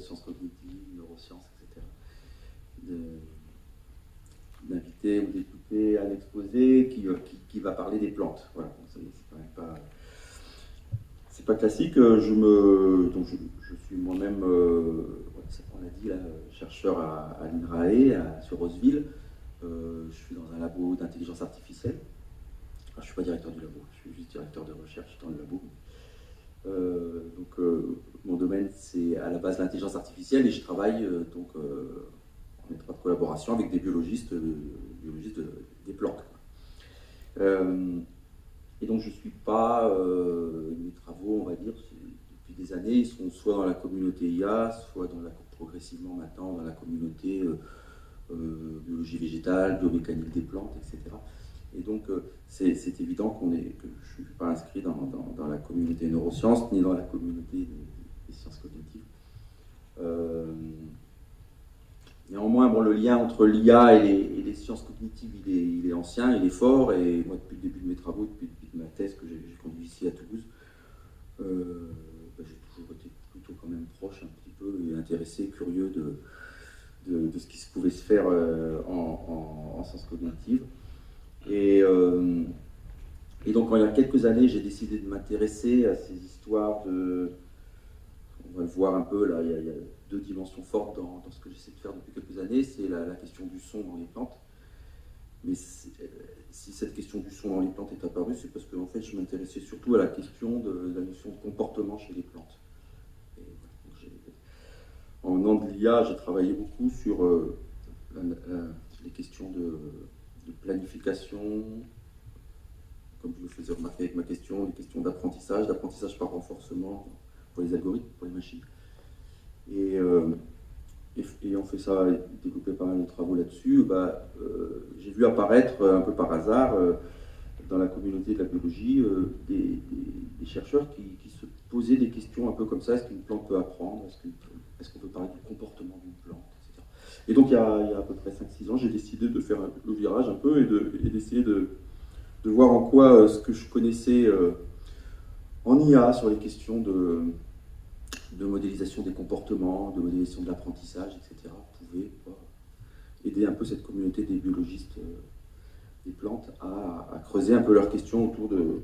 sciences cognitives, neurosciences, etc. D'inviter ou d'écouter un exposé qui va parler des plantes. Voilà, c'est quand même pas... C'est pas classique. Donc je suis moi-même, on l'a dit, là, chercheur à l'INRAE, sur Roseville. Je suis dans un labo d'intelligence artificielle. Alors, je ne suis pas directeur du labo, je suis juste directeur de recherche dans le labo. Mon domaine, c'est à la base l'intelligence artificielle et je travaille en étroite collaboration avec des biologistes des plantes. Et donc je ne suis pas, mes travaux, on va dire, depuis des années, ils sont soit dans la communauté IA, soit progressivement maintenant dans la communauté biologie végétale, biomécanique des plantes, etc. Et donc c'est évident que je ne suis pas inscrit dans la communauté neurosciences, ni dans la communauté des sciences cognitives. Néanmoins, bon, le lien entre l'IA et les sciences cognitives, il est ancien, il est fort, et moi, depuis le début de mes travaux, depuis ma thèse que j'ai conduite ici à Toulouse, j'ai toujours été plutôt quand même proche un petit peu, et intéressé, curieux de ce qui pouvait se faire en sciences cognitives. Et donc, il y a quelques années, j'ai décidé de m'intéresser à ces histoires de... On va le voir un peu, là, il y a deux dimensions fortes dans ce que j'essaie de faire depuis quelques années. C'est la question du son dans les plantes. Mais si cette question du son dans les plantes est apparue, c'est parce que en fait, je m'intéressais surtout à la question de la notion de comportement chez les plantes. En venant de l'IA, j'ai travaillé beaucoup sur les questions de planification, comme je le faisais remarquer avec ma question, les questions d'apprentissage par renforcement pour les algorithmes, pour les machines. Et on fait ça, développé pas mal de travaux là-dessus. J'ai vu apparaître un peu par hasard dans la communauté de la biologie des chercheurs qui se posaient des questions un peu comme ça. Est-ce qu'une plante peut apprendre? Est-ce qu'on peut parler du comportement d'une plante, etc. Et donc il y a à peu près 5-6 ans, j'ai décidé de faire le virage un peu et d'essayer de voir en quoi ce que je connaissais en IA sur les questions de modélisation des comportements, de modélisation de l'apprentissage, etc., pouvait aider un peu cette communauté des biologistes des plantes à creuser un peu leurs questions autour de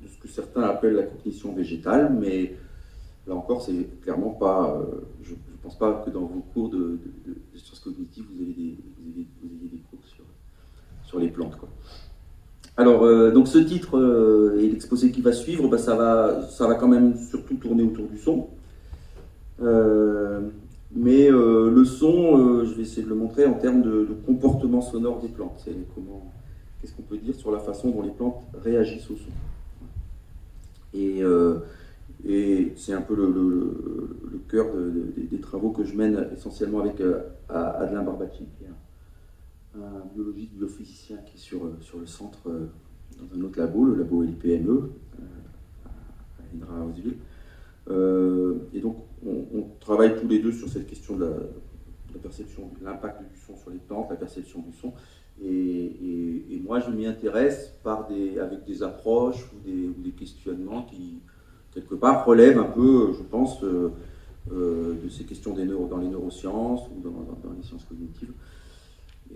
ce que certains appellent la cognition végétale, mais là encore, c'est clairement pas... je ne pense pas que dans vos cours de sciences cognitives, vous ayez des cours sur les plantes, quoi. Alors, donc ce titre et l'exposé qui va suivre, ça va quand même surtout tourner autour du son. Mais le son, je vais essayer de le montrer en termes de comportement sonore des plantes. Qu'est-ce qu'on peut dire sur la façon dont les plantes réagissent au son. Et c'est un peu le cœur des travaux que je mène essentiellement avec Adelin Barbacci, qui est un biologiste biophysicien qui est sur le centre, dans un autre labo, le labo LPME, à INRA Roseville. Et donc, on travaille tous les deux sur cette question de la perception, de l'impact du son sur les plantes, la perception du son. Et moi, je m'y intéresse avec des approches ou des questionnements qui, quelque part, relèvent un peu, je pense, de ces questions dans les neurosciences ou dans les sciences cognitives.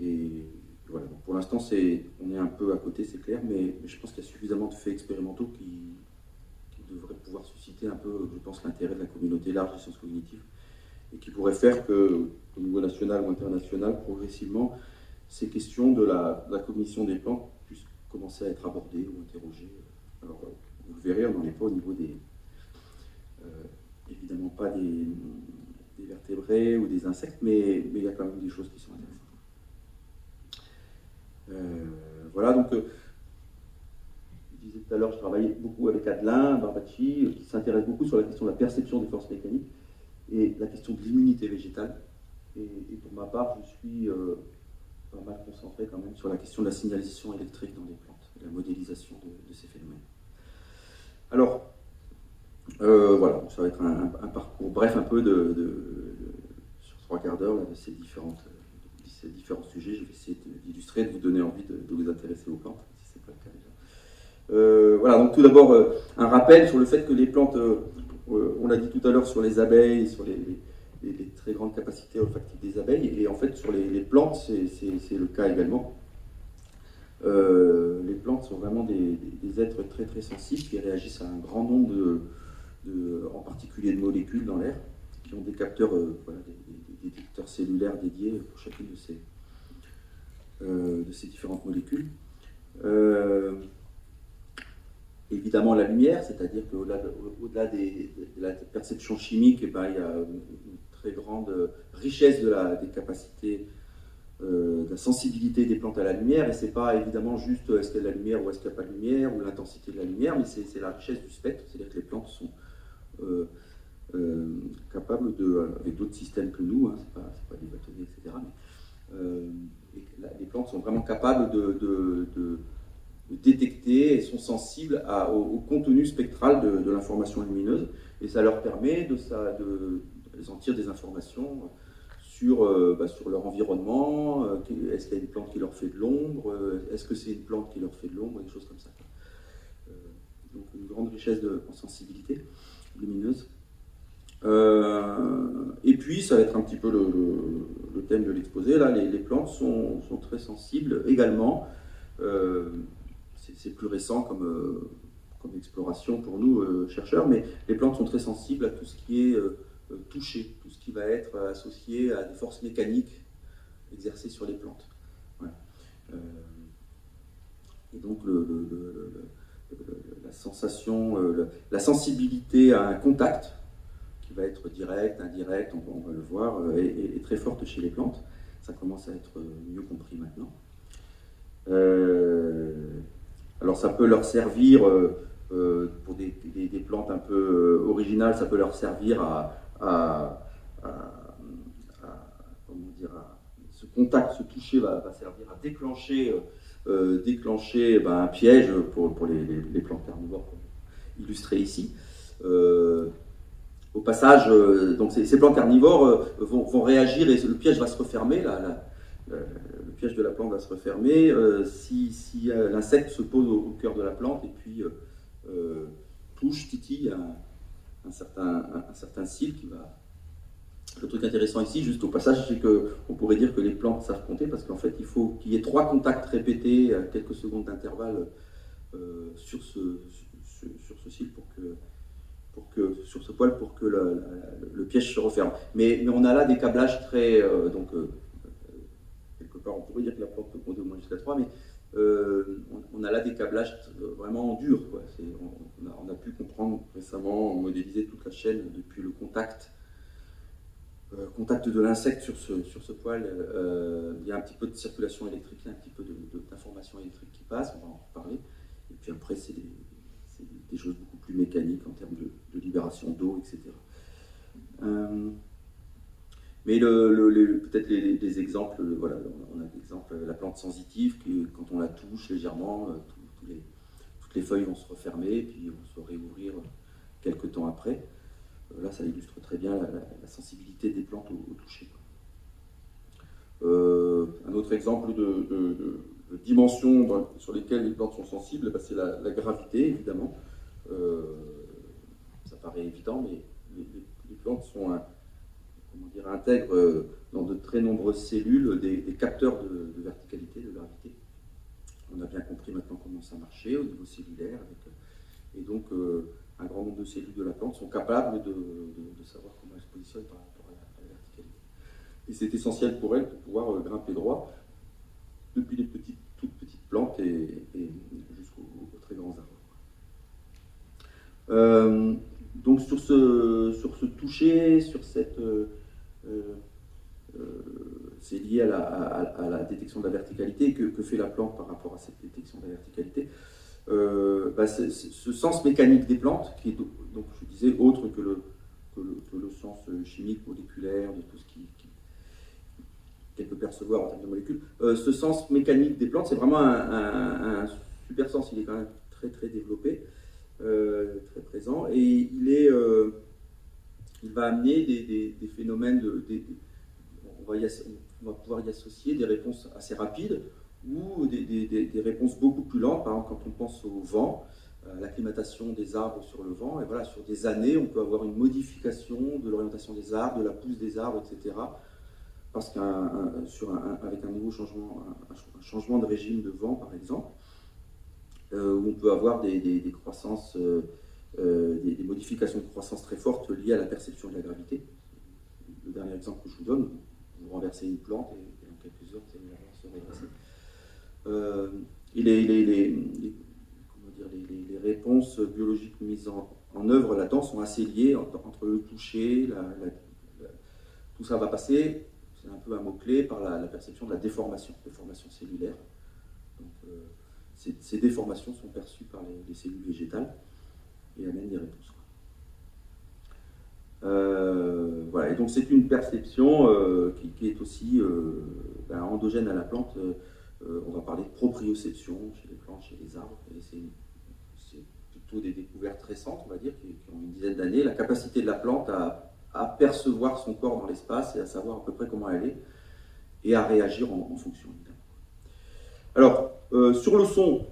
Et voilà, donc pour l'instant, on est un peu à côté, c'est clair, mais je pense qu'il y a suffisamment de faits expérimentaux qui devraient pouvoir susciter un peu, je pense, l'intérêt de la communauté large des sciences cognitives et qui pourraient faire que, au niveau national ou international, progressivement, ces questions de la cognition des plantes puissent commencer à être abordées ou interrogées. Alors, vous le verrez, on n'en est pas au niveau évidemment pas des vertébrés ou des insectes, mais il y a quand même des choses qui sont intéressantes. Voilà, donc, je disais tout à l'heure, je travaillais beaucoup avec Adelin Barbacci, qui s'intéresse beaucoup sur la question de la perception des forces mécaniques et la question de l'immunité végétale. Et pour ma part, je suis pas mal concentré quand même sur la question de la signalisation électrique dans les plantes, et la modélisation de ces phénomènes. Alors, voilà, ça va être un parcours bref un peu sur 3 quarts d'heure de ces différents sujets. Je vais essayer d'illustrer, de vous donner envie de vous intéresser aux plantes, si ce n'est pas le cas déjà. Voilà, donc tout d'abord, un rappel sur le fait que les plantes, on l'a dit tout à l'heure sur les abeilles, sur les très grandes capacités olfactives des abeilles. Et en fait, sur les plantes, c'est le cas également. Les plantes sont vraiment des êtres très très sensibles qui réagissent à un grand nombre en particulier de molécules dans l'air, qui ont des capteurs, voilà, des détecteurs cellulaires dédiés pour chacune de ces différentes molécules. Évidemment la lumière, c'est-à-dire qu'au-delà de la perception chimique, il y a une très grande richesse des capacités, de la sensibilité des plantes à la lumière, et c'est pas évidemment juste est-ce qu'il y a de la lumière ou est-ce qu'il n'y a pas de lumière, ou l'intensité de la lumière, mais c'est la richesse du spectre, c'est-à-dire que les plantes sont capables avec d'autres systèmes que nous, hein, c'est pas des bâtonnets, etc., mais les plantes sont vraiment capables de détecter et sont sensibles au contenu spectral de l'information lumineuse, et ça leur permet de sentir des informations sur leur environnement. Est-ce qu'il y a une plante qui leur fait de l'ombre, est-ce que c'est une plante qui leur fait de l'ombre, des choses comme ça. Donc une grande richesse en sensibilité lumineuse. Et puis ça va être un petit peu le thème de l'exposé. Là, les plantes sont très sensibles également. C'est plus récent comme exploration pour nous, chercheurs, mais les plantes sont très sensibles à tout ce qui est touché, tout ce qui va être associé à des forces mécaniques exercées sur les plantes. Ouais. Et donc la sensation, la sensibilité à un contact, qui va être direct, indirect, on va le voir, est très forte chez les plantes. Ça commence à être mieux compris maintenant. Alors ça peut leur servir, pour des plantes un peu originales, ça peut leur servir ce contact, ce toucher va servir à déclencher un piège pour les plantes carnivores illustrées ici. Au passage, donc ces plantes carnivores vont réagir et le piège va se refermer. Le piège de la plante va se refermer si l'insecte se pose au cœur de la plante et puis touche, titille un certain cil qui va... Le truc intéressant ici, juste au passage, c'est qu'on pourrait dire que les plantes savent compter, parce qu'en fait, il faut qu'il y ait 3 contacts répétés à quelques secondes d'intervalle sur ce cil sur ce poil pour que le piège se referme. Mais on a là des câblages très... quelque part, on pourrait dire que la plante peut compter au moins jusqu'à 3, mais on a là des câblages vraiment durs, quoi. On a pu comprendre récemment, modéliser toute la chaîne depuis le contact de l'insecte sur ce poil. Il y a un petit peu de circulation électrique, il y a un petit peu d'information électrique qui passe, on va en reparler. Et puis après, c'est des choses beaucoup plus mécaniques en termes de libération d'eau, etc. Mais peut-être les exemples, voilà, on a l'exemple, la plante sensitive, quand on la touche légèrement, toutes les feuilles vont se refermer, puis vont se réouvrir quelques temps après. Là, ça illustre très bien la sensibilité des plantes au toucher. Un autre exemple de dimensions sur lesquelles les plantes sont sensibles, c'est la gravité, évidemment. Ça paraît évident, mais les plantes intègrent dans de très nombreuses cellules des capteurs de verticalité, de gravité. On a bien compris maintenant comment ça marchait au niveau cellulaire. Et donc, un grand nombre de cellules de la plante sont capables de savoir comment elles se positionnent par rapport à la verticalité. Et c'est essentiel pour elles pour pouvoir grimper droit, depuis les toutes petites plantes et jusqu'aux très grands arbres. Donc sur ce toucher, sur cette... c'est lié à la détection de la verticalité. Que fait la plante par rapport à cette détection de la verticalité? Ce sens mécanique des plantes, qui est donc je disais autre que le sens chimique, moléculaire, de tout ce qu'elle peut percevoir en termes de molécules. Ce sens mécanique des plantes, c'est vraiment un super sens, il est quand même très très développé, très présent, et il va amener des phénomènes on va pouvoir y associer des réponses assez rapides ou des réponses beaucoup plus lentes. Par exemple, quand on pense au vent, l'acclimatation des arbres sur le vent. Et voilà, sur des années, on peut avoir une modification de l'orientation des arbres, de la pousse des arbres, etc. Parce qu'avec un nouveau changement, un changement de régime de vent, par exemple, où on peut avoir des croissances, des modifications de croissance très fortes liées à la perception de la gravité. Le dernier exemple que je vous donne, vous renversez une plante et en quelques heures, vous allez la voir se redresser. Et les réponses biologiques mises en œuvre là-dedans sont assez liées entre le toucher, tout ça va passer, c'est un peu un mot-clé, par la perception de la déformation cellulaire. Donc, ces déformations sont perçues par les cellules végétales et amènent des réponses. Voilà, et donc c'est une perception qui est aussi endogène à la plante. On va parler de proprioception chez les plantes, chez les arbres, et c'est plutôt des découvertes récentes, on va dire, qui ont une dizaine d'années. La capacité de la plante à percevoir son corps dans l'espace et à savoir à peu près comment elle est, et à réagir en fonction. Alors, sur le son,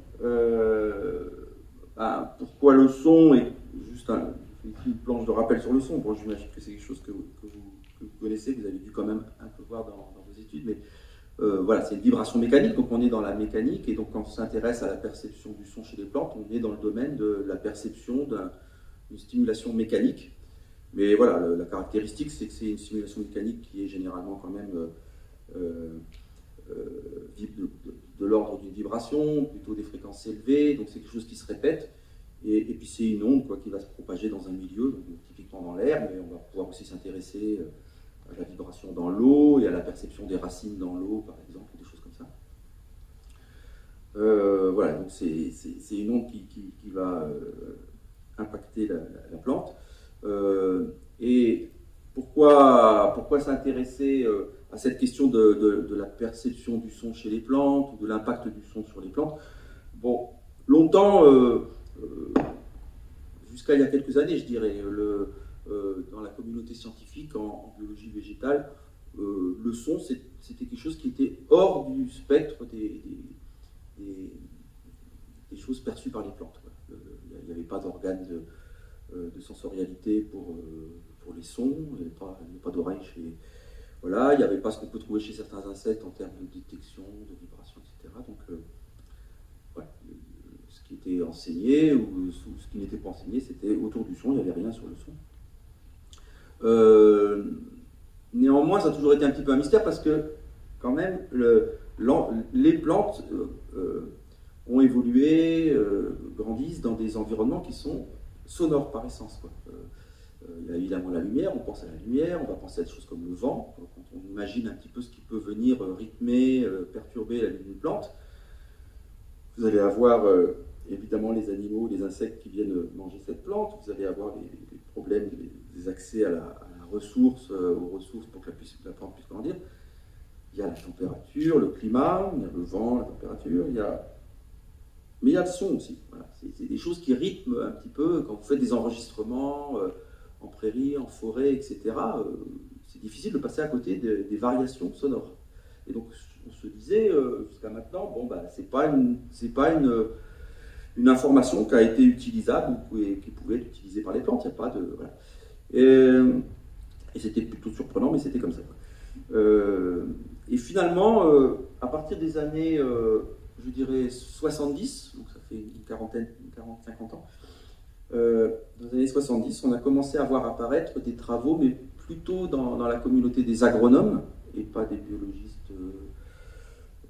pourquoi le son est juste une planche de rappel sur le son. Bon, j'imagine que c'est quelque chose que vous connaissez, que vous avez dû quand même un peu voir dans vos études, mais voilà, c'est une vibration mécanique, donc on est dans la mécanique, et donc quand on s'intéresse à la perception du son chez les plantes, on est dans le domaine de la perception d'une stimulation mécanique. Mais voilà, la caractéristique, c'est que c'est une stimulation mécanique qui est généralement quand même de l'ordre d'une vibration, plutôt des fréquences élevées, donc c'est quelque chose qui se répète. Et puis c'est une onde qui va se propager dans un milieu, donc typiquement dans l'air, mais on va pouvoir aussi s'intéresser à la vibration dans l'eau et à la perception des racines dans l'eau, par exemple, des choses comme ça. Voilà, donc c'est une onde qui va impacter la plante. Et pourquoi s'intéresser à cette question de la perception du son chez les plantes, ou de l'impact du son sur les plantes? Bon, longtemps, jusqu'à il y a quelques années, je dirais, dans la communauté scientifique en biologie végétale, le son, c'était quelque chose qui était hors du spectre des choses perçues par les plantes. Il n'y avait pas d'organes de sensorialité pour les sons, il n'y avait pas d'oreille chez... Voilà, il n'y avait pas ce qu'on peut trouver chez certains insectes en termes de détection, de vibration, etc. Donc, voilà, ce qui était enseigné ou ce qui n'était pas enseigné, c'était autour du son, il n'y avait rien sur le son. Néanmoins, ça a toujours été un petit peu un mystère parce que, quand même, les plantes ont évolué, grandissent dans des environnements qui sont sonores par essence. Il y a évidemment la lumière, on pense à la lumière, on va penser à des choses comme le vent, quand on imagine un petit peu ce qui peut venir rythmer, perturber la vie d'une plante. Vous allez avoir évidemment les animaux, les insectes qui viennent manger cette plante, vous allez avoir les problèmes des accès à la ressource, aux ressources pour que la plante puisse grandir. Il y a la température, le climat, il y a le vent, la température, mais il y a le son aussi. Voilà. C'est des choses qui rythment un petit peu quand vous faites des enregistrements en prairie, en forêt, etc. C'est difficile de passer à côté des variations sonores. Et donc on se disait jusqu'à maintenant, bon, c'est pas une information qui a été utilisable ou qui pouvait être utilisée par les plantes. Il n'y a pas de... Voilà. Et c'était plutôt surprenant, mais c'était comme ça. Et finalement, à partir des années, je dirais 70, donc ça fait une quarantaine, 40-50 ans, dans les années 70, on a commencé à voir apparaître des travaux, mais plutôt dans la communauté des agronomes, et pas des biologistes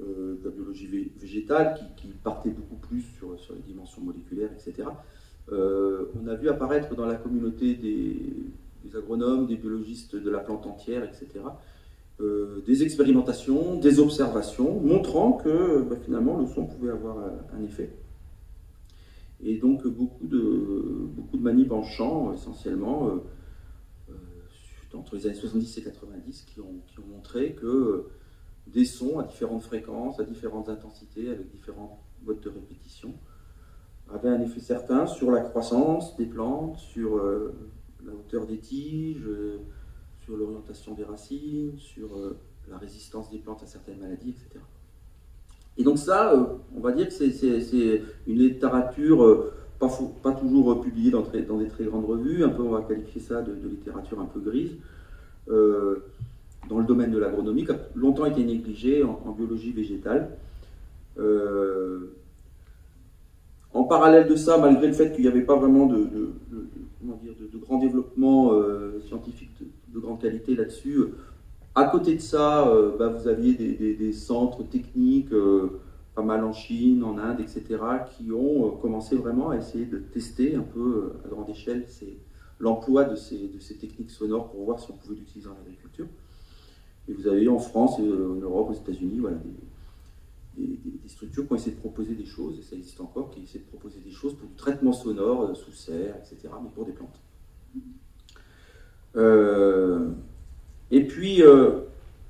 de la biologie végétale, qui partaient beaucoup plus sur les dimensions moléculaires, etc. On a vu apparaître dans la communauté des agronomes, des biologistes de la plante entière, etc., des expérimentations, des observations, montrant que finalement le son pouvait avoir un effet. Et donc beaucoup de manips en chant, essentiellement, entre les années 70 et 90, qui ont montré que des sons à différentes fréquences, à différentes intensités, avec différents modes de répétition, avaient un effet certain sur la croissance des plantes, sur la hauteur des tiges, sur l'orientation des racines, sur la résistance des plantes à certaines maladies, etc. Et donc ça, on va dire que c'est une littérature pas toujours publié dans des très grandes revues, un peu, on va qualifier ça de littérature un peu grise, dans le domaine de l'agronomie, qui a longtemps été négligé en biologie végétale. En parallèle de ça, malgré le fait qu'il n'y avait pas vraiment de grand développement scientifique de grande qualité là-dessus, à côté de ça, vous aviez des centres techniques, pas mal en Chine, en Inde, etc., qui ont commencé vraiment à essayer de tester un peu à grande échelle l'emploi de ces techniques sonores pour voir si on pouvait l'utiliser en agriculture. Et vous avez en France, en Europe, aux États-Unis, voilà, des structures qui ont essayé de proposer des choses, et ça existe encore, qui essaient de proposer des choses pour du traitement sonore sous serre, etc., mais pour des plantes. Et puis,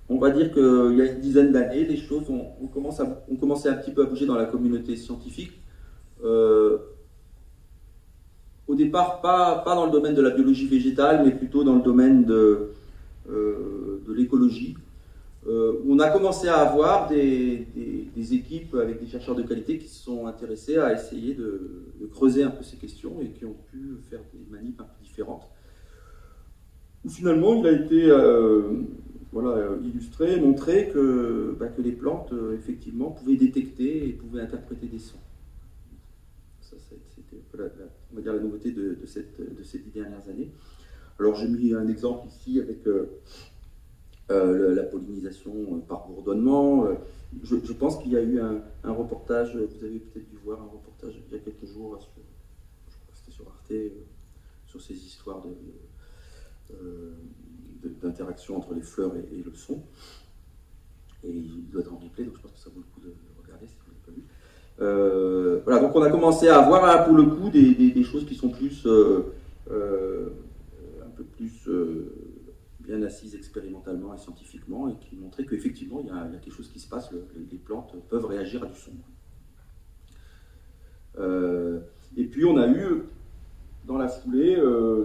on va dire qu'il y a une dizaine d'années, les choses ont commencé un petit peu à bouger dans la communauté scientifique. Au départ, pas dans le domaine de la biologie végétale, mais plutôt dans le domaine de l'écologie. On a commencé à avoir des équipes avec des chercheurs de qualité qui se sont intéressés à essayer de creuser un peu ces questions et qui ont pu faire des manips un peu différentes. Finalement, il a été illustré, montré que les plantes, effectivement, pouvaient détecter et pouvaient interpréter des sons. Ça, c'était on va dire la nouveauté de ces 10 dernières années. Alors, j'ai mis un exemple ici avec la pollinisation par bourdonnement. Je pense qu'il y a eu un reportage, vous avez peut-être dû voir un reportage il y a quelques jours, je crois que c'était sur Arte, sur ces histoires d'interaction entre les fleurs et le son. Et il doit être en replay, donc je pense que ça vaut le coup de regarder si vous ne l'avez pas vu. Voilà, donc on a commencé à avoir pour le coup des choses qui sont plus un peu plus bien assises expérimentalement et scientifiquement, et qui montraient qu'effectivement il y a quelque chose qui se passe, les plantes peuvent réagir à du son. Et puis on a eu dans la foulée,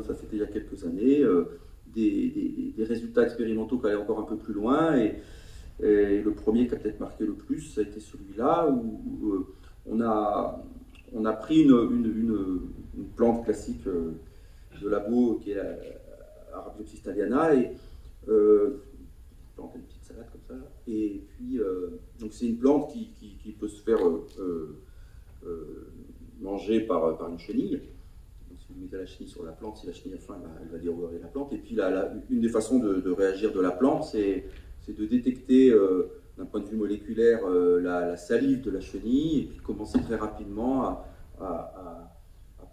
ça c'était il y a quelques années, des résultats expérimentaux qui allaient encore un peu plus loin, et le premier qui a peut-être marqué le plus, ça a été celui-là où on a pris une plante classique de labo qui est Arabidopsis thaliana, et plante une petite salade comme ça, et puis donc c'est une plante qui peut se faire manger par une chenille. Donc, si vous mettez la chenille sur la plante, si la chenille a faim, elle va dévorer la plante. Et puis une des façons de réagir de la plante, c'est de détecter d'un point de vue moléculaire la salive de la chenille, et puis commencer très rapidement à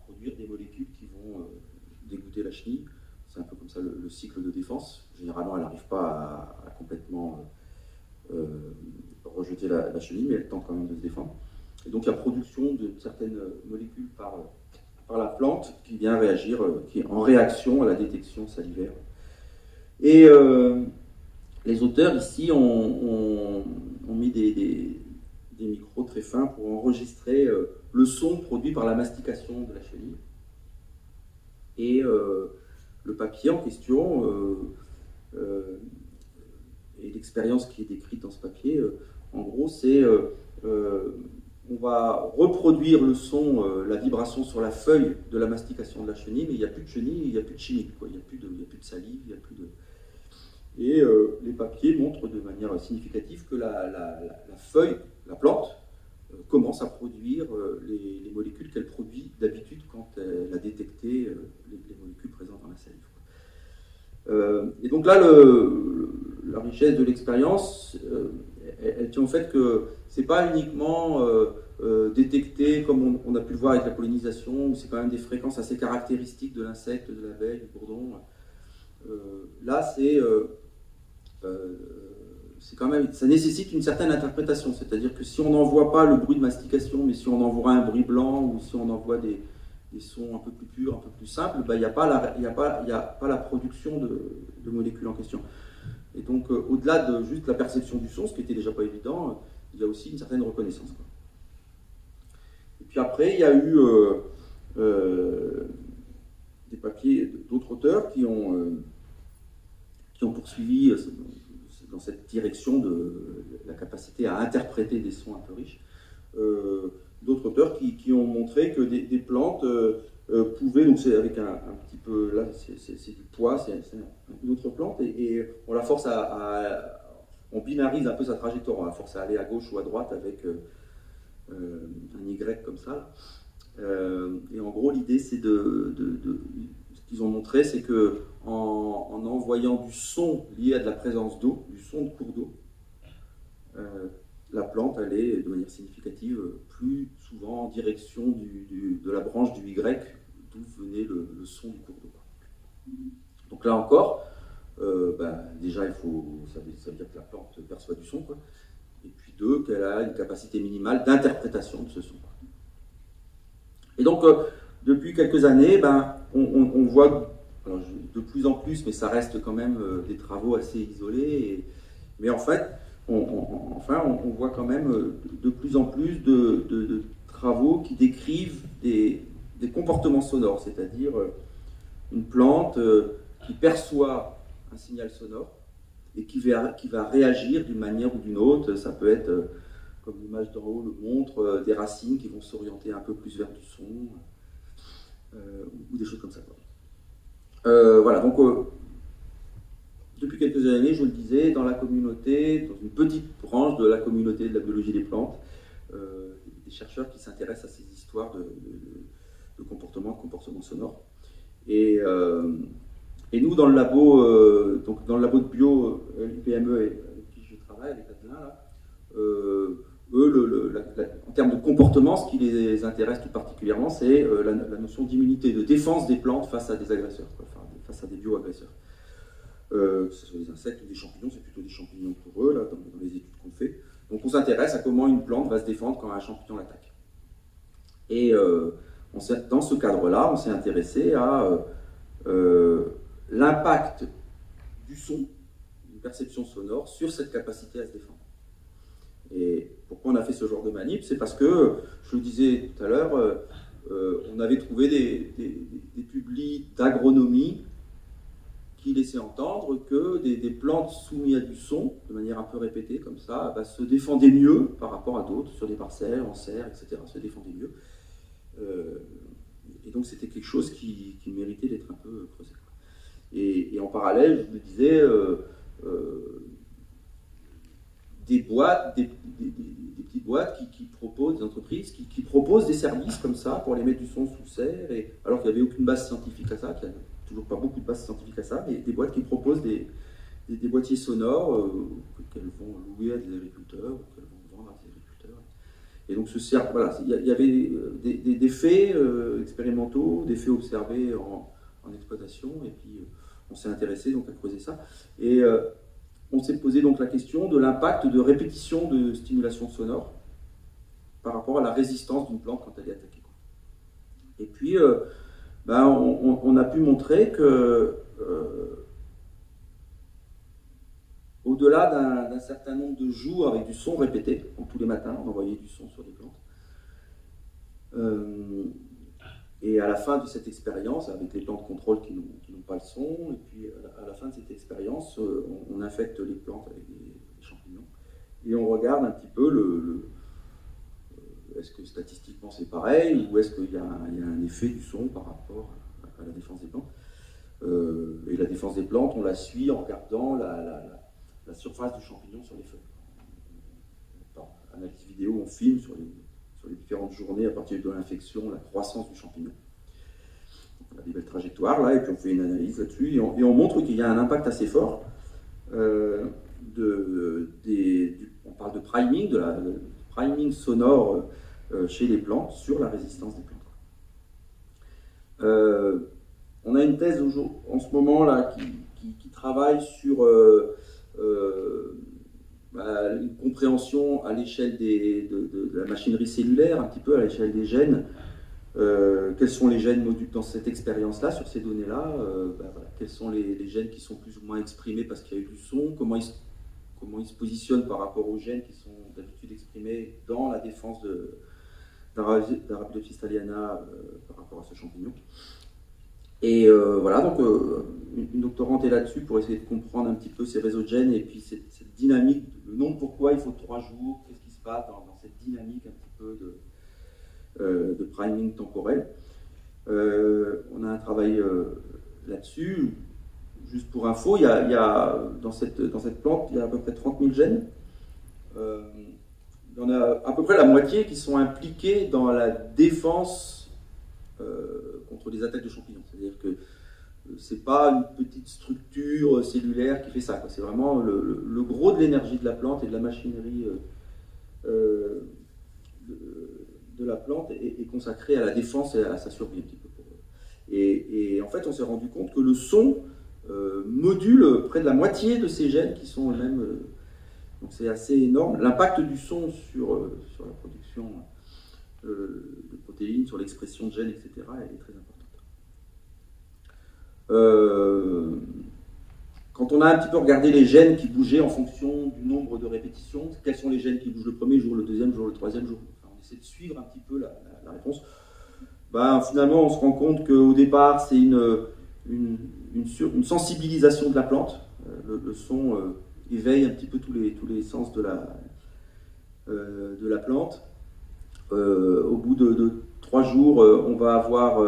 produire des molécules qui vont dégoûter la chenille. C'est un peu comme ça le cycle de défense. Généralement, elle n'arrive pas à complètement rejeter la chenille, mais elle tente quand même de se défendre. Et donc la production de certaines molécules par la plante qui vient réagir, qui est en réaction à la détection salivaire. Et les auteurs ici ont mis des micros très fins pour enregistrer le son produit par la mastication de la chenille. Et le papier en question, et l'expérience qui est décrite dans ce papier, en gros, c'est on va reproduire le son, la vibration sur la feuille de la mastication de la chenille, mais il n'y a plus de chenille, il n'y a plus de chimique, il n'y a plus de salive, il n'y a plus de... Et les papiers montrent de manière significative que la feuille, la plante, commence à produire les molécules qu'elle produit d'habitude quand elle a détecté les molécules présentes dans la salive. Et donc là, la richesse de l'expérience, elle tient au fait que c'est pas uniquement détecté, comme on a pu le voir avec la pollinisation, où c'est quand même des fréquences assez caractéristiques de l'insecte, de l'abeille, du bourdon. Là, c'est quand même, ça nécessite une certaine interprétation, c'est-à-dire que si on n'envoie pas le bruit de mastication, mais si on envoie un bruit blanc, ou si on envoie des sons un peu plus purs, un peu plus simples, il n'y a pas la production de molécules en question. Et donc, au-delà de juste la perception du son, ce qui n'était déjà pas évident, il y a aussi une certaine reconnaissance, quoi. Et puis après, il y a eu des papiers d'autres auteurs qui ont poursuivi dans cette direction de la capacité à interpréter des sons un peu riches. d'autres auteurs qui ont montré que des plantes pouvaient, donc c'est avec un petit peu, là c'est du pois, c'est une autre plante, et on la force on binarise un peu sa trajectoire, on la force à aller à gauche ou à droite avec un Y comme ça. Et en gros, l'idée, c'est ce qu'ils ont montré, c'est que en envoyant du son lié à de la présence d'eau, du son de cours d'eau, la plante allait de manière significative plus souvent en direction de la branche du Y, d'où venait le son du cours d'eau. Donc là encore, déjà, ça veut dire que la plante perçoit du son, quoi. Et puis deux, qu'elle a une capacité minimale d'interprétation de ce son. Et donc, depuis quelques années, on voit, alors, de plus en plus, mais ça reste quand même des travaux assez isolés, mais en fait, on voit quand même de plus en plus de travaux qui décrivent des comportements sonores, c'est-à-dire une plante qui perçoit un signal sonore et qui va réagir d'une manière ou d'une autre. Ça peut être, comme l'image d'en haut le montre, des racines qui vont s'orienter un peu plus vers du son, ou des choses comme ça. Voilà, donc depuis quelques années, je vous le disais, dans la communauté, dans une petite branche de la communauté de la biologie des plantes, des chercheurs qui s'intéressent à ces histoires de comportement sonore. Et nous, dans le labo, de bio, l'IPME avec qui je travaille, avec Adelin, là, eux, en termes de comportement, ce qui les intéresse tout particulièrement, c'est la notion d'immunité, de défense des plantes face à des agresseurs, face à des bioagresseurs. Que ce soit des insectes ou des champignons, c'est plutôt des champignons pour eux, là, dans les études qu'on fait. Donc on s'intéresse à comment une plante va se défendre quand un champignon l'attaque. Et dans ce cadre-là, on s'est intéressé à l'impact du son, une perception sonore, sur cette capacité à se défendre. Et pourquoi on a fait ce genre de manip? C'est parce que, je le disais tout à l'heure, on avait trouvé des publis d'agronomie qui laissaient entendre que des plantes soumises à du son, de manière un peu répétée comme ça, se défendaient mieux par rapport à d'autres, sur des parcelles, en serre, etc., se défendaient mieux. Et donc c'était quelque chose qui méritait d'être un peu creusé. Et en parallèle, je vous le disais, des petites boîtes qui proposent, des entreprises qui proposent des services comme ça pour les mettre du son sous serre, alors qu'il n'y avait aucune base scientifique à ça, qu'il n'y a toujours pas beaucoup de base scientifique à ça, mais des boîtes qui proposent des boîtiers sonores qu'elles vont louer à des agriculteurs, ou qu'elles vont vendre à des agriculteurs. Et donc voilà, il y avait des faits expérimentaux, des faits observés en exploitation, et puis on s'est intéressé donc à creuser ça. Et on s'est posé donc la question de l'impact de répétition de stimulation sonore par rapport à la résistance d'une plante quand elle est attaquée. Et puis, on a pu montrer que, au-delà d'un certain nombre de jours avec du son répété, donc tous les matins, on envoyait du son sur les plantes, et à la fin de cette expérience, avec les plants de contrôle qui n'ont pas le son, et puis à la fin de cette expérience, on infecte les plantes avec des champignons, et on regarde un petit peu est-ce que statistiquement c'est pareil, ou est-ce qu'il y a un effet du son par rapport à la défense des plantes. Et la défense des plantes, on la suit en regardant la surface du champignon sur les feuilles. Par analyse vidéo, on filme sur les différentes journées à partir de l'infection, la croissance du champignon. On a des belles trajectoires là, et puis on fait une analyse là-dessus, et on montre qu'il y a un impact assez fort. On parle de priming, de priming sonore chez les plantes sur la résistance des plantes. On a une thèse en ce moment là qui travaille sur une compréhension à l'échelle de la machinerie cellulaire, un petit peu à l'échelle des gènes. Quels sont les gènes dans cette expérience-là, sur ces données-là, quels sont les gènes qui sont plus ou moins exprimés parce qu'il y a eu du son, comment ils se positionnent par rapport aux gènes qui sont d'habitude exprimés dans la défense d'Arabidopsis thaliana par rapport à ce champignon. Et voilà, donc une doctorante est là-dessus pour essayer de comprendre un petit peu ces réseaux de gènes et puis cette dynamique, le nombre pourquoi il faut 3 jours, qu'est-ce qui se passe dans cette dynamique un petit peu de priming temporel. On a un travail là-dessus. Juste pour info, dans cette plante, il y a à peu près 30 000 gènes. Il y en a à peu près la moitié qui sont impliqués dans la défense contre les attaques de champignons. C'est-à-dire que ce n'est pas une petite structure cellulaire qui fait ça. C'est vraiment le gros de l'énergie de la plante et de la machinerie de la plante est consacré à la défense et à sa survie un petit peu. Et en fait, on s'est rendu compte que le son module près de la moitié de ces gènes qui sont eux-mêmes. Donc c'est assez énorme. L'impact du son sur la production de protéines, sur l'expression de gènes, etc., est très importante. Quand on a un petit peu regardé les gènes qui bougeaient en fonction du nombre de répétitions, quels sont les gènes qui bougent le premier jour, le deuxième jour, le troisième jour, enfin, on essaie de suivre un petit peu la réponse. Finalement, on se rend compte qu'au départ, c'est une sensibilisation de la plante. Le son éveille un petit peu tous les sens de la plante. Au bout de 3 jours, on va avoir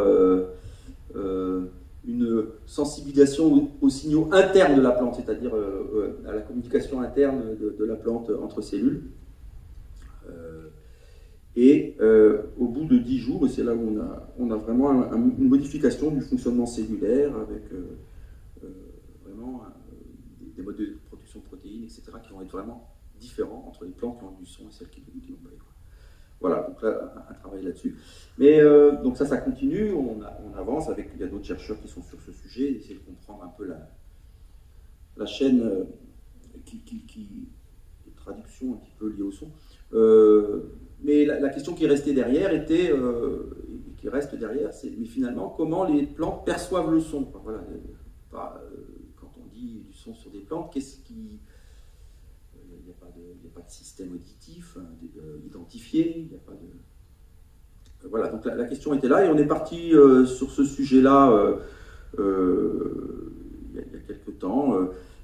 une sensibilisation aux signaux internes de la plante, c'est-à-dire à la communication interne de la plante entre cellules. Et au bout de 10 jours, c'est là où on a vraiment une modification du fonctionnement cellulaire avec vraiment des modes de production de protéines, etc., qui vont être vraiment différents entre les plantes qui ont du son et celles qui n'ont pas. Voilà, donc là, un travail là-dessus. Mais donc ça continue, on avance avec, il y a d'autres chercheurs qui sont sur ce sujet, d'essayer de comprendre un peu la chaîne de traduction un petit peu liée au son. Mais la question qui est restée derrière et qui reste derrière, c'est mais finalement comment les plantes perçoivent le son. Enfin, voilà, quand on dit du son sur des plantes, qu'est-ce qui... Il n'y a pas de système auditif identifié, il n'y a pas de... Voilà, donc la question était là et on est parti sur ce sujet-là il y a quelques temps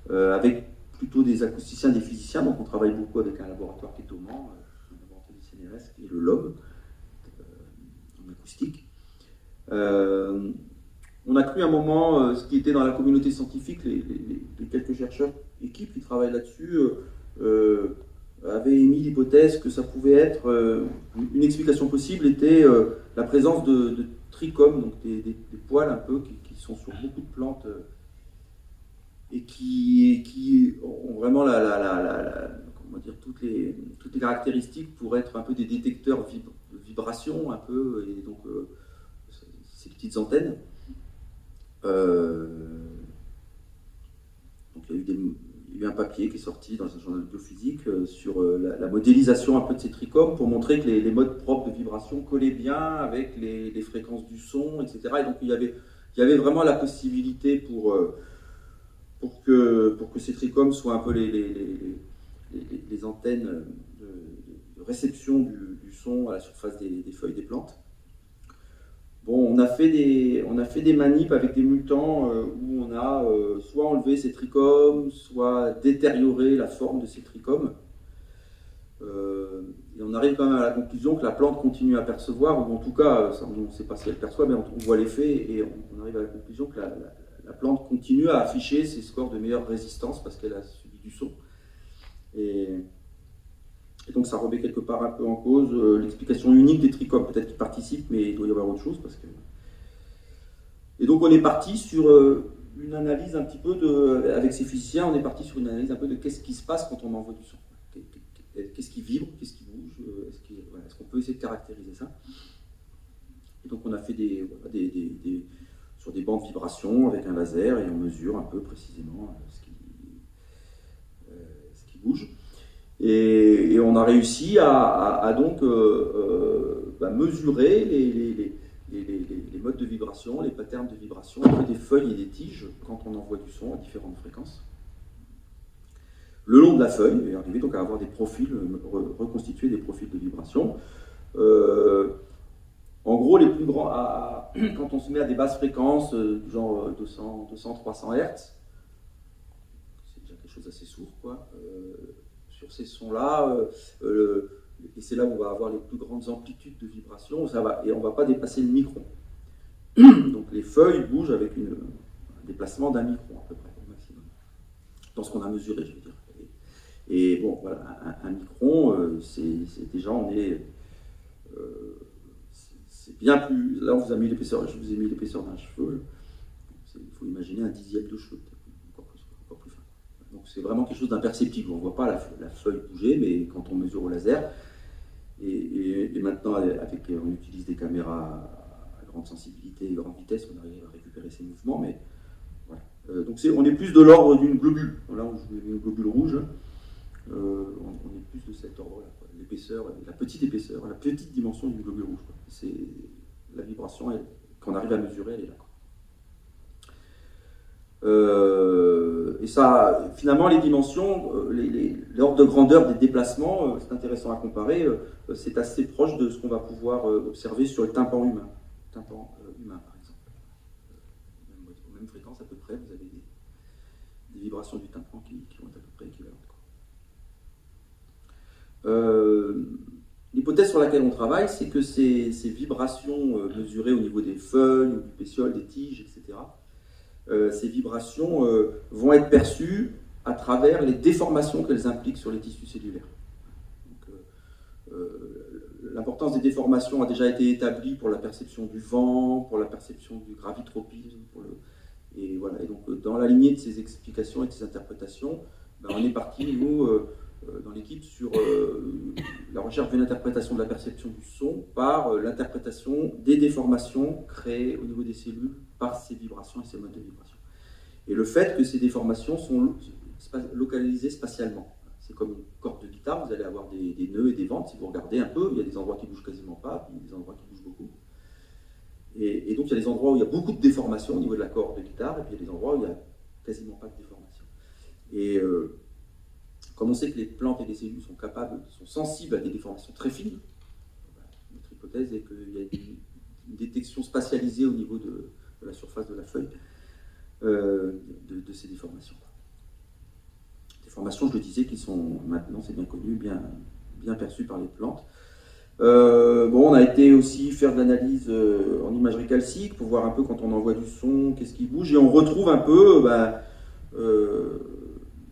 avec plutôt des acousticiens, des physiciens, donc on travaille beaucoup avec un laboratoire qui est au Mans, CNRS, et le LOB en acoustique. On a cru un moment, ce qui était dans la communauté scientifique, les quelques chercheurs, équipes qui travaillent là-dessus, avaient émis l'hypothèse que ça pouvait être, une explication possible était la présence de trichomes, donc des poils un peu qui sont sur beaucoup de plantes et qui ont vraiment comment dire, toutes les caractéristiques pour être un peu des détecteurs de vibrations, un peu, et donc ces petites antennes. Donc il y a eu un papier qui est sorti dans un journal de biophysique sur la modélisation un peu de ces trichomes pour montrer que les modes propres de vibration collaient bien avec les fréquences du son, etc. Et donc il y avait vraiment la possibilité pour que ces trichomes soient un peu les antennes de réception du son à la surface des feuilles des plantes. Bon, on a fait des manips avec des mutants où on a soit enlevé ces trichomes, soit détérioré la forme de ces trichomes. Et on arrive quand même à la conclusion que la plante continue à percevoir, ou en tout cas, on ne sait pas si elle perçoit, mais on voit l'effet et on arrive à la conclusion que la plante continue à afficher ses scores de meilleure résistance parce qu'elle a subi du son. Et donc ça remet quelque part un peu en cause l'explication unique des trichomes. Peut-être qu'ils participent, mais il doit y avoir autre chose. Et donc on est parti sur une analyse un petit peu avec ces physiciens, on est parti sur une analyse un peu de qu'est-ce qui se passe quand on envoie du son. Qu'est-ce qui vibre, qu'est-ce qui bouge, est-ce qu'on peut essayer de caractériser ça? Et donc on a fait sur des bancs de vibration avec un laser et on mesure un peu précisément ce qui bouge. Et on a réussi à donc mesurer les modes de vibration, les patterns de vibration entre des feuilles et des tiges quand on envoie du son à différentes fréquences. Le long de la feuille, et arriver donc à avoir des profils, reconstituer des profils de vibration. En gros, les plus grands, quand on se met à des basses fréquences, genre 200-300 Hz, c'est déjà quelque chose d'assez sourd, quoi. Sur ces sons-là, et c'est là où on va avoir les plus grandes amplitudes de vibration, et on ne va pas dépasser le micron. Donc les feuilles bougent avec un déplacement d'1 micron à peu près, au maximum, dans ce qu'on a mesuré, je veux dire. Et bon, voilà, un micron, c'est déjà, on est... c'est bien plus... Là, on vous a mis l'épaisseur, je vous ai mis l'épaisseur d'un cheveu. Il faut imaginer un dixième de cheveu, encore plus fin. Donc c'est vraiment quelque chose d'imperceptible. On ne voit pas la feuille bouger, mais quand on mesure au laser, et maintenant, on utilise des caméras à grande sensibilité et grande vitesse, on arrive à récupérer ces mouvements, mais voilà. Donc on est plus de l'ordre d'une globule. Là, on joue une globule rouge. On est plus de cet ordre-là. L'épaisseur, la petite épaisseur, la petite dimension d'une globule rouge. C'est la vibration qu'on arrive à mesurer, elle est là. Et ça, finalement, les dimensions, l'ordre de grandeur des déplacements, c'est intéressant à comparer. C'est assez proche de ce qu'on va pouvoir observer sur le tympan humain. Tympan humain, par exemple. Aux mêmes fréquences à peu près, vous avez des vibrations du tympan qui vont être à peu près équivalentes. L'hypothèse sur laquelle on travaille, c'est que ces vibrations mesurées au niveau des feuilles, ou du pétiole, des tiges, etc., ces vibrations vont être perçues à travers les déformations qu'elles impliquent sur les tissus cellulaires. L'importance des déformations a déjà été établie pour la perception du vent, pour la perception du gravitropisme, et voilà. Et donc, dans la lignée de ces explications et de ces interprétations, on est parti, nous, dans l'équipe, sur la recherche d'une interprétation de la perception du son par l'interprétation des déformations créées au niveau des cellules par ces vibrations et ces modes de vibration. Et le fait que ces déformations sont localisées spatialement. C'est comme une corde de guitare, vous allez avoir des nœuds et des ventes. Si vous regardez un peu, il y a des endroits qui bougent quasiment pas, puis des endroits qui bougent beaucoup. Et donc il y a des endroits où il y a beaucoup de déformations au niveau de la corde de guitare, et puis il y a des endroits où il n'y a quasiment pas de déformation. Et comme on sait que les plantes et les cellules sont sensibles à des déformations très fines, notre hypothèse est qu'il y a une détection spatialisée au niveau de la surface de la feuille de ces déformations. Déformations, je le disais, qui sont maintenant, c'est bien connu, bien perçues par les plantes. On a été aussi faire de l'analyse en imagerie calcique pour voir un peu quand on envoie du son, qu'est-ce qui bouge, et on retrouve un peu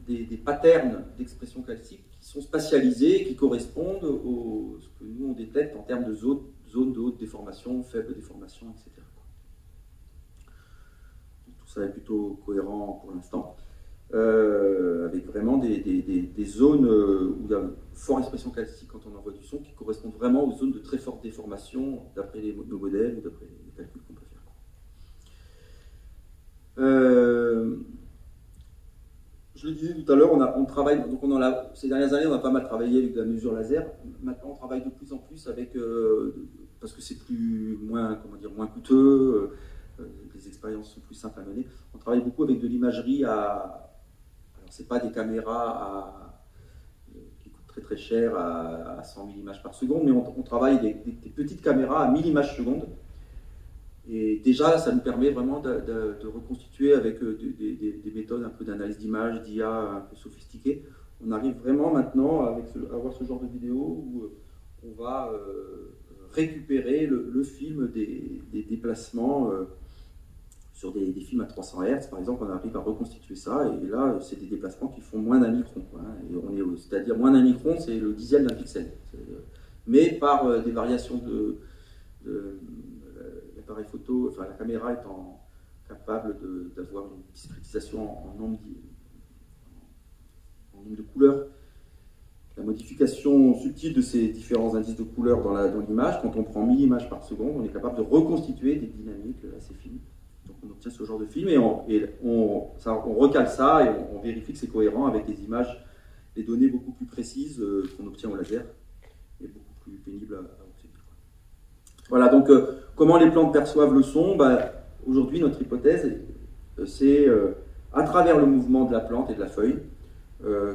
des patterns d'expression calcique qui sont spatialisés, qui correspondent à ce que nous on détecte en termes de zones de haute déformation, faible déformation, etc. Donc, tout ça est plutôt cohérent pour l'instant, avec vraiment des zones où il y a une forte expression calcique quand on envoie du son, qui correspondent vraiment aux zones de très forte déformation d'après nos modèles ou d'après les calculs qu'on peut faire. Je le disais tout à l'heure, on travaille, donc ces dernières années, on a pas mal travaillé avec de la mesure laser. Maintenant, on travaille de plus en plus avec, parce que c'est moins coûteux, les expériences sont plus simples à mener. On travaille beaucoup avec de l'imagerie alors c'est pas des caméras qui coûtent très très cher à 100 000 images par seconde, mais on travaille des petites caméras à 1000 images secondes. Et déjà, ça nous permet vraiment de reconstituer avec des méthodes un peu d'analyse d'image, d'IA un peu sophistiquées. On arrive vraiment maintenant à avoir ce genre de vidéo où on va récupérer le film des déplacements sur des films à 300 Hz, par exemple. On arrive à reconstituer ça, et là, c'est des déplacements qui font moins d'un micron. C'est-à-dire moins d'un micron, c'est le dixième d'un pixel. Mais par des variations l'appareil photo, enfin la caméra étant capable d'avoir une discrétisation en nombre de couleurs, la modification subtile de ces différents indices de couleurs dans l'image, quand on prend 1000 images par seconde, on est capable de reconstituer des dynamiques assez fines. Donc on obtient ce genre de film et on recale ça et on vérifie que c'est cohérent avec des images, des données beaucoup plus précises qu'on obtient au laser et beaucoup plus pénibles à obtenir. Voilà, donc comment les plantes perçoivent le son? Aujourd'hui, notre hypothèse, c'est à travers le mouvement de la plante et de la feuille,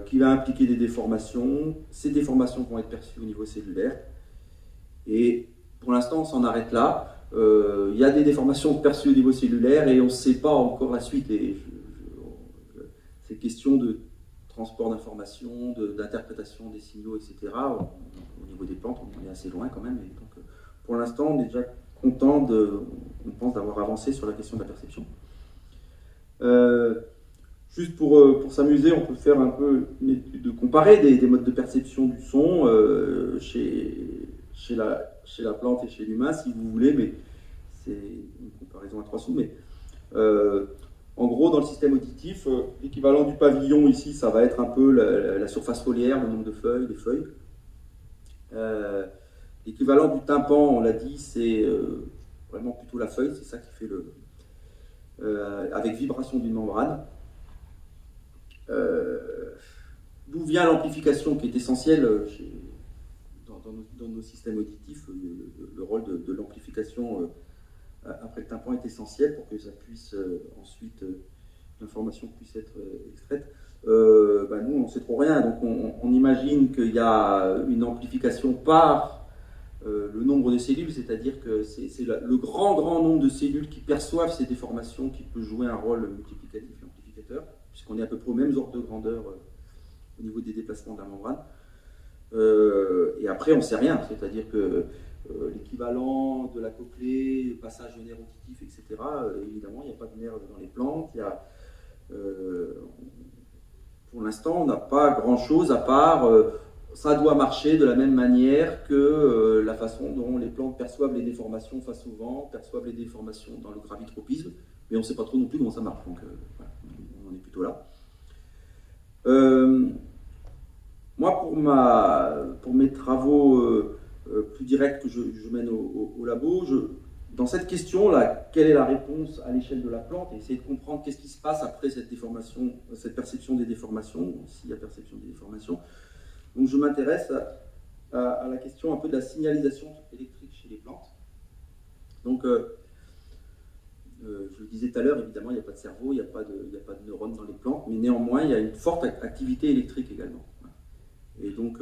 qui va impliquer des déformations. Ces déformations vont être perçues au niveau cellulaire. Et pour l'instant, on s'en arrête là. Il y a des déformations perçues au niveau cellulaire et on ne sait pas encore la suite. Et c'est question de transport d'informations, d'interprétation des signaux, etc. Au niveau des plantes, on est assez loin quand même. Et donc, pour l'instant, on est déjà content, on pense, d'avoir avancé sur la question de la perception. Juste pour s'amuser, on peut faire un peu une étude comparée des modes de perception du son chez la plante et chez l'humain, si vous voulez, mais c'est une comparaison à 3 sous. Mais en gros, dans le système auditif, l'équivalent du pavillon ici, ça va être un peu la surface foliaire, le nombre de feuilles, les feuilles. L'équivalent du tympan, on l'a dit, c'est vraiment plutôt la feuille, c'est ça qui fait avec vibration d'une membrane. D'où vient l'amplification qui est essentielle dans nos systèmes auditifs. Le rôle de l'amplification après le tympan est essentiel pour que ça puisse ensuite l'information puisse être extraite. Nous on ne sait trop rien, donc on imagine qu'il y a une amplification par le nombre de cellules, c'est-à-dire que c'est le grand nombre de cellules qui perçoivent ces déformations qui peut jouer un rôle multiplicatif et amplificateur, puisqu'on est à peu près au même ordre de grandeur au niveau des déplacements de la membrane. Et après, on ne sait rien, c'est-à-dire que l'équivalent de l'accouplé, passage de nerf auditif, etc., évidemment, il n'y a pas de nerf dans les plantes. Pour l'instant, on n'a pas grand-chose à part ça doit marcher de la même manière que la façon dont les plantes perçoivent les déformations face au vent, perçoivent les déformations dans le gravitropisme, mais on ne sait pas trop non plus comment ça marche, donc voilà, on en est plutôt là. Moi, pour mes travaux plus directs que je mène au labo, dans cette question-là, quelle est la réponse à l'échelle de la plante, et essayer de comprendre qu'est-ce qui se passe après cette déformation, cette perception des déformations, s'il y a perception des déformations. Donc je m'intéresse à la question un peu de la signalisation électrique chez les plantes. Donc, je le disais tout à l'heure, évidemment, il n'y a pas de cerveau, il n'y a pas de neurones dans les plantes, mais néanmoins, il y a une forte activité électrique également. Et donc,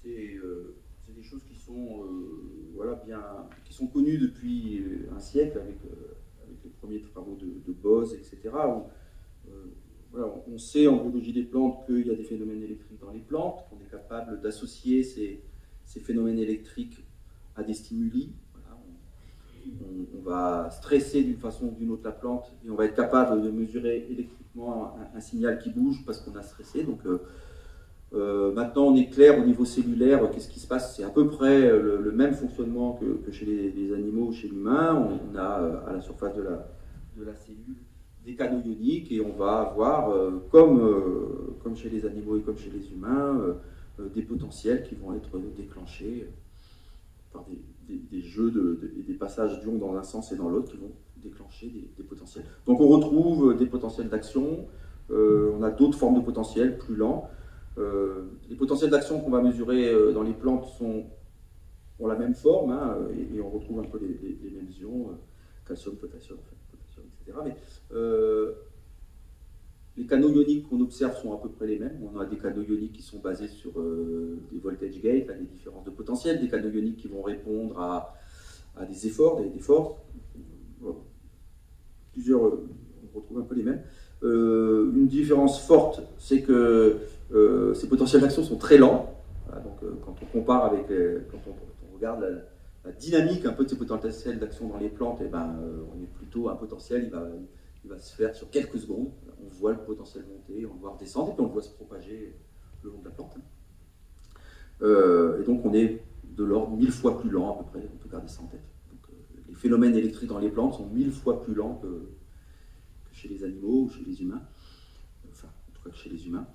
c'est des choses qui sont, qui sont connues depuis un siècle avec les premiers travaux de Bose, etc. On sait en biologie des plantes qu'il y a des phénomènes électriques dans les plantes, qu'on est capable d'associer ces phénomènes électriques à des stimuli. Voilà, on va stresser d'une façon ou d'une autre la plante et on va être capable de mesurer électriquement un signal qui bouge parce qu'on a stressé. Donc, maintenant, on est clair au niveau cellulaire, qu'est-ce qui se passe? C'est à peu près le même fonctionnement que chez les animaux ou chez l'humain. On a à la surface de la cellule des canaux ioniques et on va avoir, comme chez les animaux et comme chez les humains, des potentiels qui vont être déclenchés par des jeux et des passages d'ions dans un sens et dans l'autre qui vont déclencher des potentiels. Donc on retrouve des potentiels d'action, on a d'autres formes de potentiels plus lents. Les potentiels d'action qu'on va mesurer dans les plantes ont la même forme, hein, et on retrouve un peu les mêmes ions, calcium, potassium, etc. Mais les canaux ioniques qu'on observe sont à peu près les mêmes. On a des canaux ioniques qui sont basés sur des voltage gates, des différences de potentiel, des canaux ioniques qui vont répondre à des efforts, des forces. On retrouve un peu les mêmes. Une différence forte, c'est que ces potentiels d'action sont très lents. Voilà, donc, quand on compare avec, quand on regarde la dynamique un peu de ces potentiels d'action dans les plantes, on est plutôt un potentiel, il va se faire sur quelques secondes. On voit le potentiel monter, on le voit redescendre, et puis on le voit se propager le long de la plante. Et donc on est de l'ordre 1000 fois plus lent à peu près, on peut garder ça en tête. Donc, les phénomènes électriques dans les plantes sont 1000 fois plus lents que chez les animaux ou chez les humains. Enfin, en tout cas que chez les humains.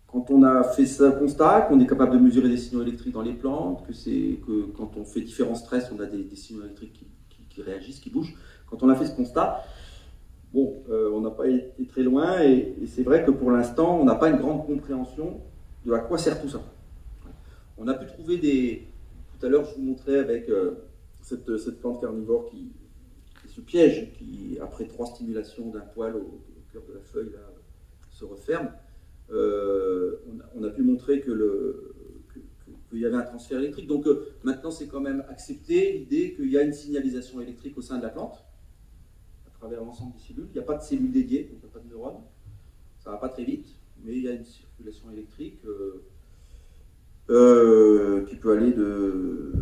Quand on a fait ce constat, qu'on est capable de mesurer des signaux électriques dans les plantes, que quand on fait différents stress, on a des signaux électriques qui réagissent, qui bougent. Quand on a fait ce constat, on n'a pas été très loin, et c'est vrai que pour l'instant, on n'a pas une grande compréhension de à quoi sert tout ça. On a pu trouver tout à l'heure, je vous montrais avec cette plante carnivore qui se piège, qui, après 3 stimulations d'un poil au cœur de la feuille, là, se referme. On a pu montrer qu'il y avait un transfert électrique. Donc maintenant, c'est quand même accepté l'idée qu'il y a une signalisation électrique au sein de la plante, à travers l'ensemble des cellules. Il n'y a pas de cellules dédiées, donc il n'y a pas de neurones. Ça ne va pas très vite, mais il y a une circulation électrique qui peut aller de...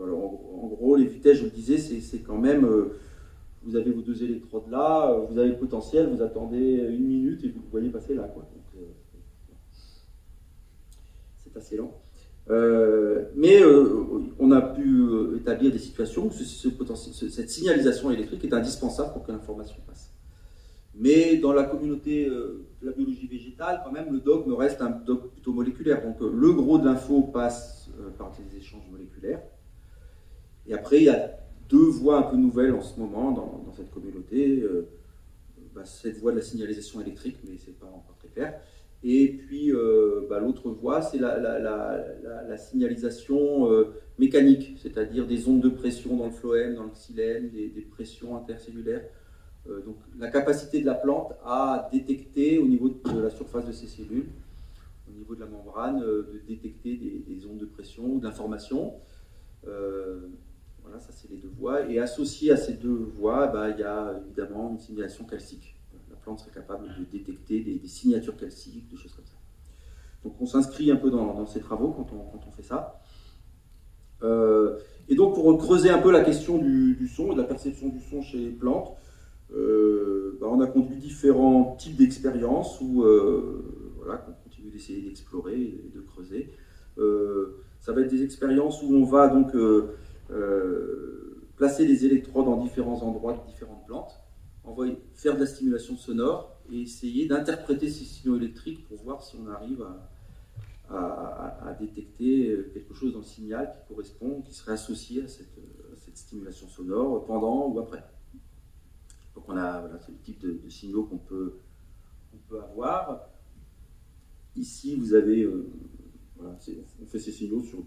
Alors, en gros, les vitesses, je le disais, c'est quand même... vous avez vos deux électrodes là, vous avez le potentiel, vous attendez 1 minute et vous le voyez passer là, quoi. Donc, c'est assez lent. Mais on a pu établir des situations où cette signalisation électrique est indispensable pour que l'information passe. Mais dans la communauté de la biologie végétale, quand même, le dogme reste un dogme plutôt moléculaire. Donc le gros de l'info passe par des échanges moléculaires. Et après, il y a 2 voies un peu nouvelles en ce moment dans cette communauté. Cette voie de la signalisation électrique, mais ce n'est pas encore très clair. Et puis l'autre voie, c'est la signalisation mécanique, c'est-à-dire des ondes de pression dans le phloème, dans le xylème, des pressions intercellulaires. Donc la capacité de la plante à détecter au niveau de la surface de ses cellules, au niveau de la membrane, de détecter des ondes de pression ou de l'information. Voilà, ça c'est les 2 voies. Et associé à ces 2 voies, il y a évidemment une signalisation calcique. La plante serait capable de détecter des signatures calciques, des choses comme ça. Donc on s'inscrit un peu dans ces travaux quand on fait ça. Et donc pour creuser un peu la question du son et de la perception du son chez les plantes, on a conduit différents types d'expériences où qu'on continue d'essayer d'explorer et de creuser. Ça va être des expériences où on va donc placer les électrodes en différents endroits de différentes plantes, faire de la stimulation sonore et essayer d'interpréter ces signaux électriques pour voir si on arrive à détecter quelque chose dans le signal qui correspond, qui serait associé à cette stimulation sonore pendant ou après. Donc c'est le type de signaux qu'on peut avoir. Ici, vous avez, on fait ces signaux sur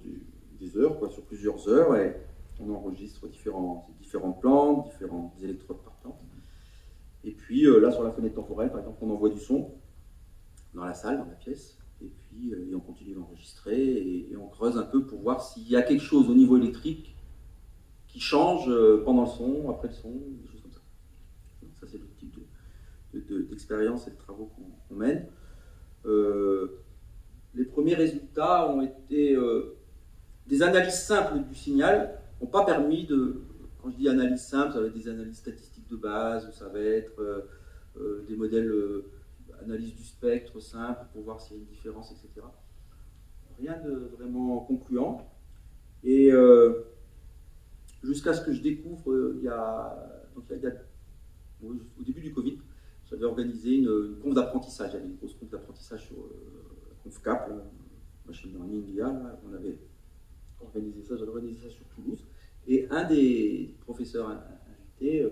des heures, sur plusieurs heures, et on enregistre différentes plantes, différentes électrodes par plante. Et puis là, sur la fenêtre temporelle, par exemple, on envoie du son dans la salle, dans la pièce, et puis on continue d'enregistrer, et on creuse un peu pour voir s'il y a quelque chose au niveau électrique qui change pendant le son, après le son, des choses comme ça. Donc, ça, c'est le type d'expérience et de travaux qu'on mène. Les premiers résultats ont été des analyses simples du signal, n'ont pas permis de, quand je dis analyse simple, ça va être des analyses statistiques de base, ça va être des modèles analyse du spectre simple pour voir s'il y a une différence, etc. Rien de vraiment concluant. Et jusqu'à ce que je découvre, au début du Covid, j'avais organisé une conf d'apprentissage. J'avais une grosse conf d'apprentissage sur la conf CAP, Machine Learning IA. Là, on avait organisé ça, j'avais organisé ça sur Toulouse. Et un des professeurs invités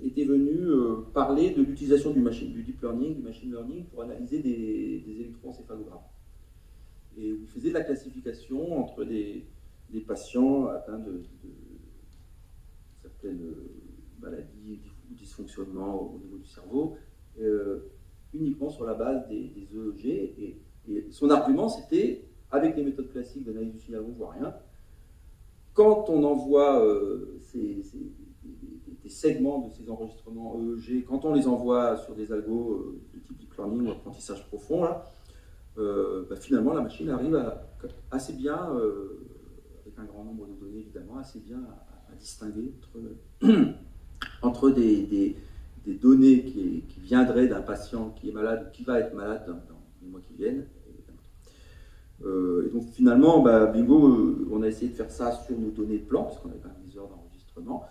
était venu parler de l'utilisation du deep learning, du machine learning pour analyser des électroencéphalogrammes. Et il faisait de la classification entre des patients atteints de certaines maladies ou dysfonctionnements au niveau du cerveau, uniquement sur la base des EEG. Et son argument, c'était, avec les méthodes classiques d'analyse du signal, on ne voit rien. Quand on envoie des segments de ces enregistrements EEG, quand on les envoie sur des algos de type deep learning ou apprentissage profond, là, finalement la machine arrive assez bien, avec un grand nombre de données évidemment, assez bien à distinguer entre des données qui viendraient d'un patient qui est malade ou qui va être malade dans les mois qui viennent. Et donc finalement, bingo, on a essayé de faire ça sur nos données de plantes, parce qu'on avait quand même des heures d'enregistrement,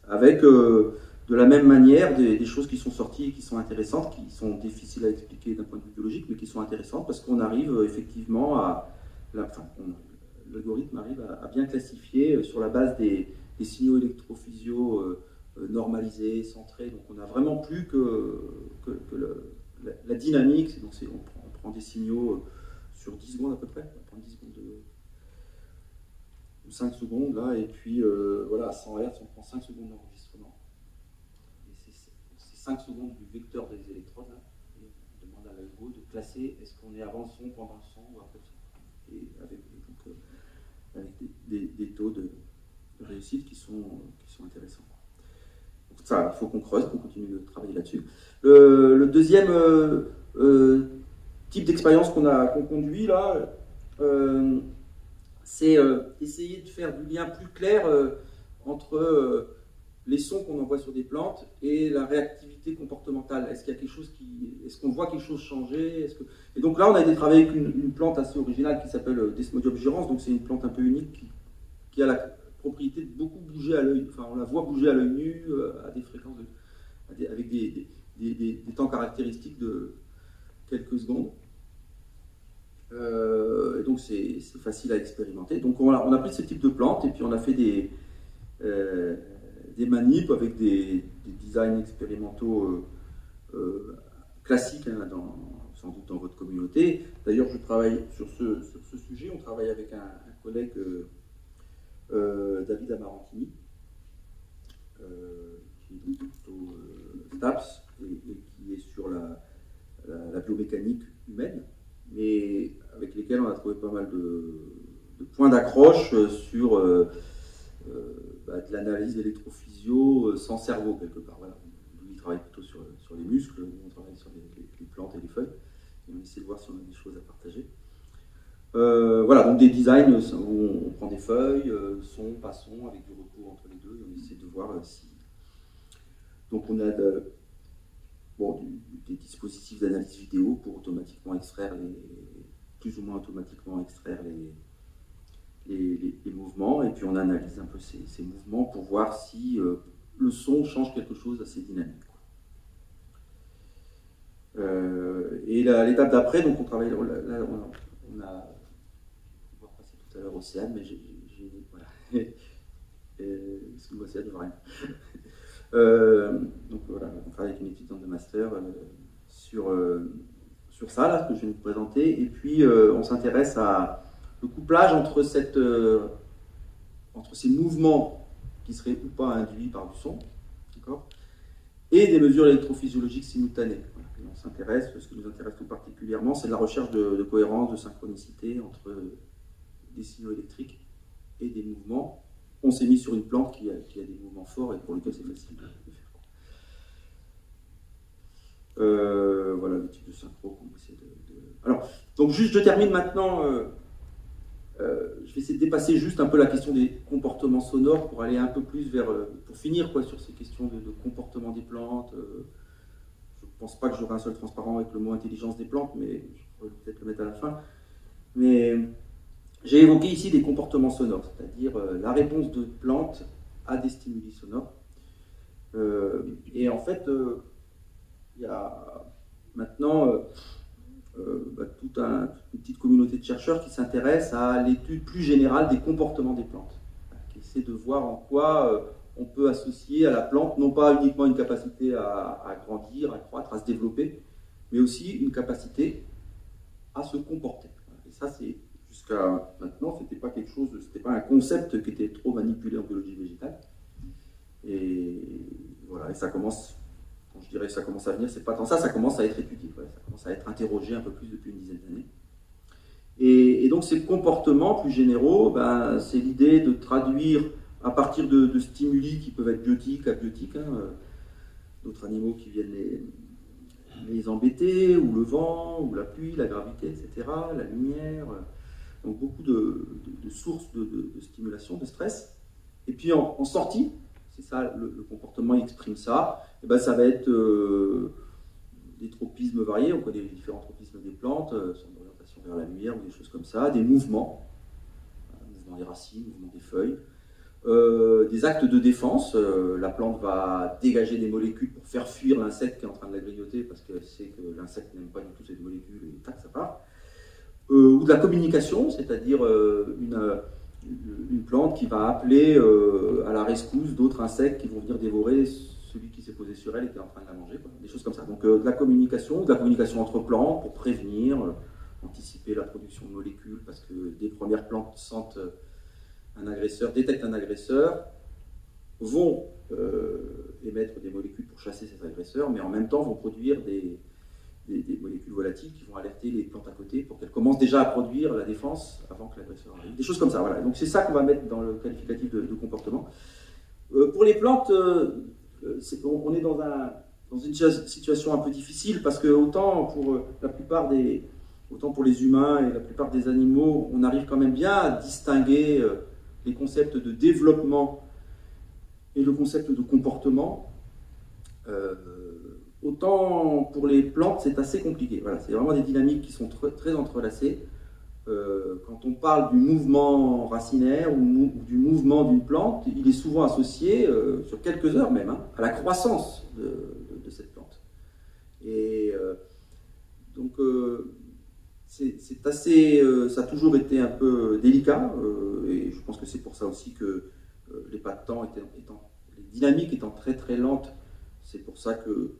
avec de la même manière des choses qui sont sorties et qui sont intéressantes, qui sont difficiles à expliquer d'un point de vue biologique, mais qui sont intéressantes parce qu'on arrive effectivement l'algorithme arrive à bien classifier sur la base des signaux électrophysio normalisés, centrés. Donc on a vraiment plus que la dynamique. Donc on prend des signaux sur 10 secondes à peu près, on prend 10 secondes ou 5 secondes là, et puis à 100 Hz, on prend 5 secondes d'enregistrement. Et c'est 5 secondes du vecteur des électrodes là, et on demande à l'algo de classer est-ce qu'on est avant le son, pendant le son ou après le son. Et avec des taux de réussite qui sont intéressants. Donc ça, il faut qu'on creuse, qu'on continue de travailler là-dessus. Le deuxième type d'expérience qu'on conduit là, c'est essayer de faire du lien plus clair entre les sons qu'on envoie sur des plantes et la réactivité comportementale. Est-ce qu'il y a quelque chose est-ce qu'on voit quelque chose changer? Et donc là, on a été travailler avec une plante assez originale qui s'appelle Desmodium gyrans. Donc c'est une plante un peu unique qui a la propriété de beaucoup bouger à l'œil. Enfin, on la voit bouger à l'œil nu à des fréquences, avec des temps caractéristiques de quelques secondes. Et donc c'est facile à expérimenter. Donc on a pris ce type de plante et puis on a fait des manips avec des designs expérimentaux classiques, hein, sans doute dans votre communauté. D'ailleurs, je travaille sur ce sujet. On travaille avec un collègue, David Amarantini, qui est plutôt STAPS et qui est sur la biomécanique humaine, mais avec lesquels on a trouvé pas mal de points d'accroche sur de l'analyse électrophysio sans cerveau, quelque part. Voilà. Lui, il travaille plutôt sur les muscles, nous, on travaille sur les plantes et les feuilles, et on essaie de voir si on a des choses à partager. Voilà, donc des designs où on prend des feuilles, son, pas son, avec du recours entre les deux, et on essaie de voir si... Donc on a des dispositifs d'analyse vidéo pour automatiquement extraire plus ou moins automatiquement extraire les mouvements, et puis on analyse un peu ces mouvements pour voir si le son change quelque chose assez dynamique. Et l'étape d'après, donc on travaille, on va passer tout à l'heure Océane, mais voilà. Excuse-moi Océane, je vois rien. Donc voilà, on travaille avec une étudiante de master sur ça, là, ce que je viens de vous présenter, et puis on s'intéresse à le couplage entre ces mouvements qui seraient ou pas induits par du son, d'accord, et des mesures électrophysiologiques simultanées. Voilà. Et on s'intéresse, ce qui nous intéresse tout particulièrement, c'est la recherche de cohérence, de synchronicité entre des signaux électriques et des mouvements. On s'est mis sur une plante qui a des mouvements forts et pour lesquels c'est facile de faire. Voilà le type de synchro qu'on essaie Alors, donc juste je termine maintenant. Je vais essayer de dépasser juste un peu la question des comportements sonores pour aller un peu plus pour finir sur ces questions de comportement des plantes. Je ne pense pas que j'aurai un seul transparent avec le mot intelligence des plantes, mais je pourrais peut-être le mettre à la fin. Mais j'ai évoqué ici des comportements sonores, c'est-à-dire la réponse de plantes à des stimuli sonores. Et en fait, il y a maintenant toute une petite communauté de chercheurs qui s'intéresse à l'étude plus générale des comportements des plantes, qui essaie de voir en quoi on peut associer à la plante non pas uniquement une capacité à grandir, à croître, à se développer, mais aussi une capacité à se comporter. Et ça, c'est jusqu'à maintenant, c'était pas un concept qui était trop manipulé en biologie végétale. Et voilà, et ça commence. Quand je dirais que ça commence à venir, c'est pas tant ça, ça commence à être étudié, ça commence à être interrogé un peu plus depuis une dizaine d'années. Et donc ces comportements plus généraux, c'est l'idée de traduire à partir de stimuli qui peuvent être biotiques, abiotiques, d'autres animaux qui viennent les embêter, ou le vent, ou la pluie, la gravité, etc., la lumière, donc beaucoup de sources de stimulation, de stress. Et puis en sortie, c'est ça, le comportement exprime ça. Et ça va être des tropismes variés, on connaît les différents tropismes des plantes, son orientation vers la lumière ou des choses comme ça, des mouvements des racines, mouvements des feuilles, des actes de défense, la plante va dégager des molécules pour faire fuir l'insecte qui est en train de la grignoter parce qu'elle sait que l'insecte n'aime pas du tout ces molécules et tac, ça part. Ou de la communication, c'est-à-dire une plante qui va appeler à la rescousse d'autres insectes qui vont venir dévorer celui qui s'est posé sur elle et qui est en train de la manger, des choses comme ça. Donc de la communication entre plantes pour prévenir, anticiper la production de molécules, parce que des premières plantes sentent un agresseur, détectent un agresseur, vont émettre des molécules pour chasser cet agresseur, mais en même temps vont produire des des molécules volatiles qui vont alerter les plantes à côté pour qu'elles commencent déjà à produire la défense avant que l'agresseur arrive. Des choses comme ça, voilà. Donc c'est ça qu'on va mettre dans le qualificatif de comportement. Pour les plantes, on est dans une situation un peu difficile parce que autant pour les humains et la plupart des animaux, on arrive quand même bien à distinguer les concepts de développement et le concept de comportement. Autant pour les plantes, c'est assez compliqué. Voilà, c'est vraiment des dynamiques qui sont très entrelacées. Quand on parle du mouvement racinaire ou du mouvement d'une plante, il est souvent associé, sur quelques heures même, à la croissance de cette plante. Et donc, c'est assez, ça a toujours été un peu délicat, et je pense que c'est pour ça aussi que les pas de temps les dynamiques étant très très lentes, c'est pour ça que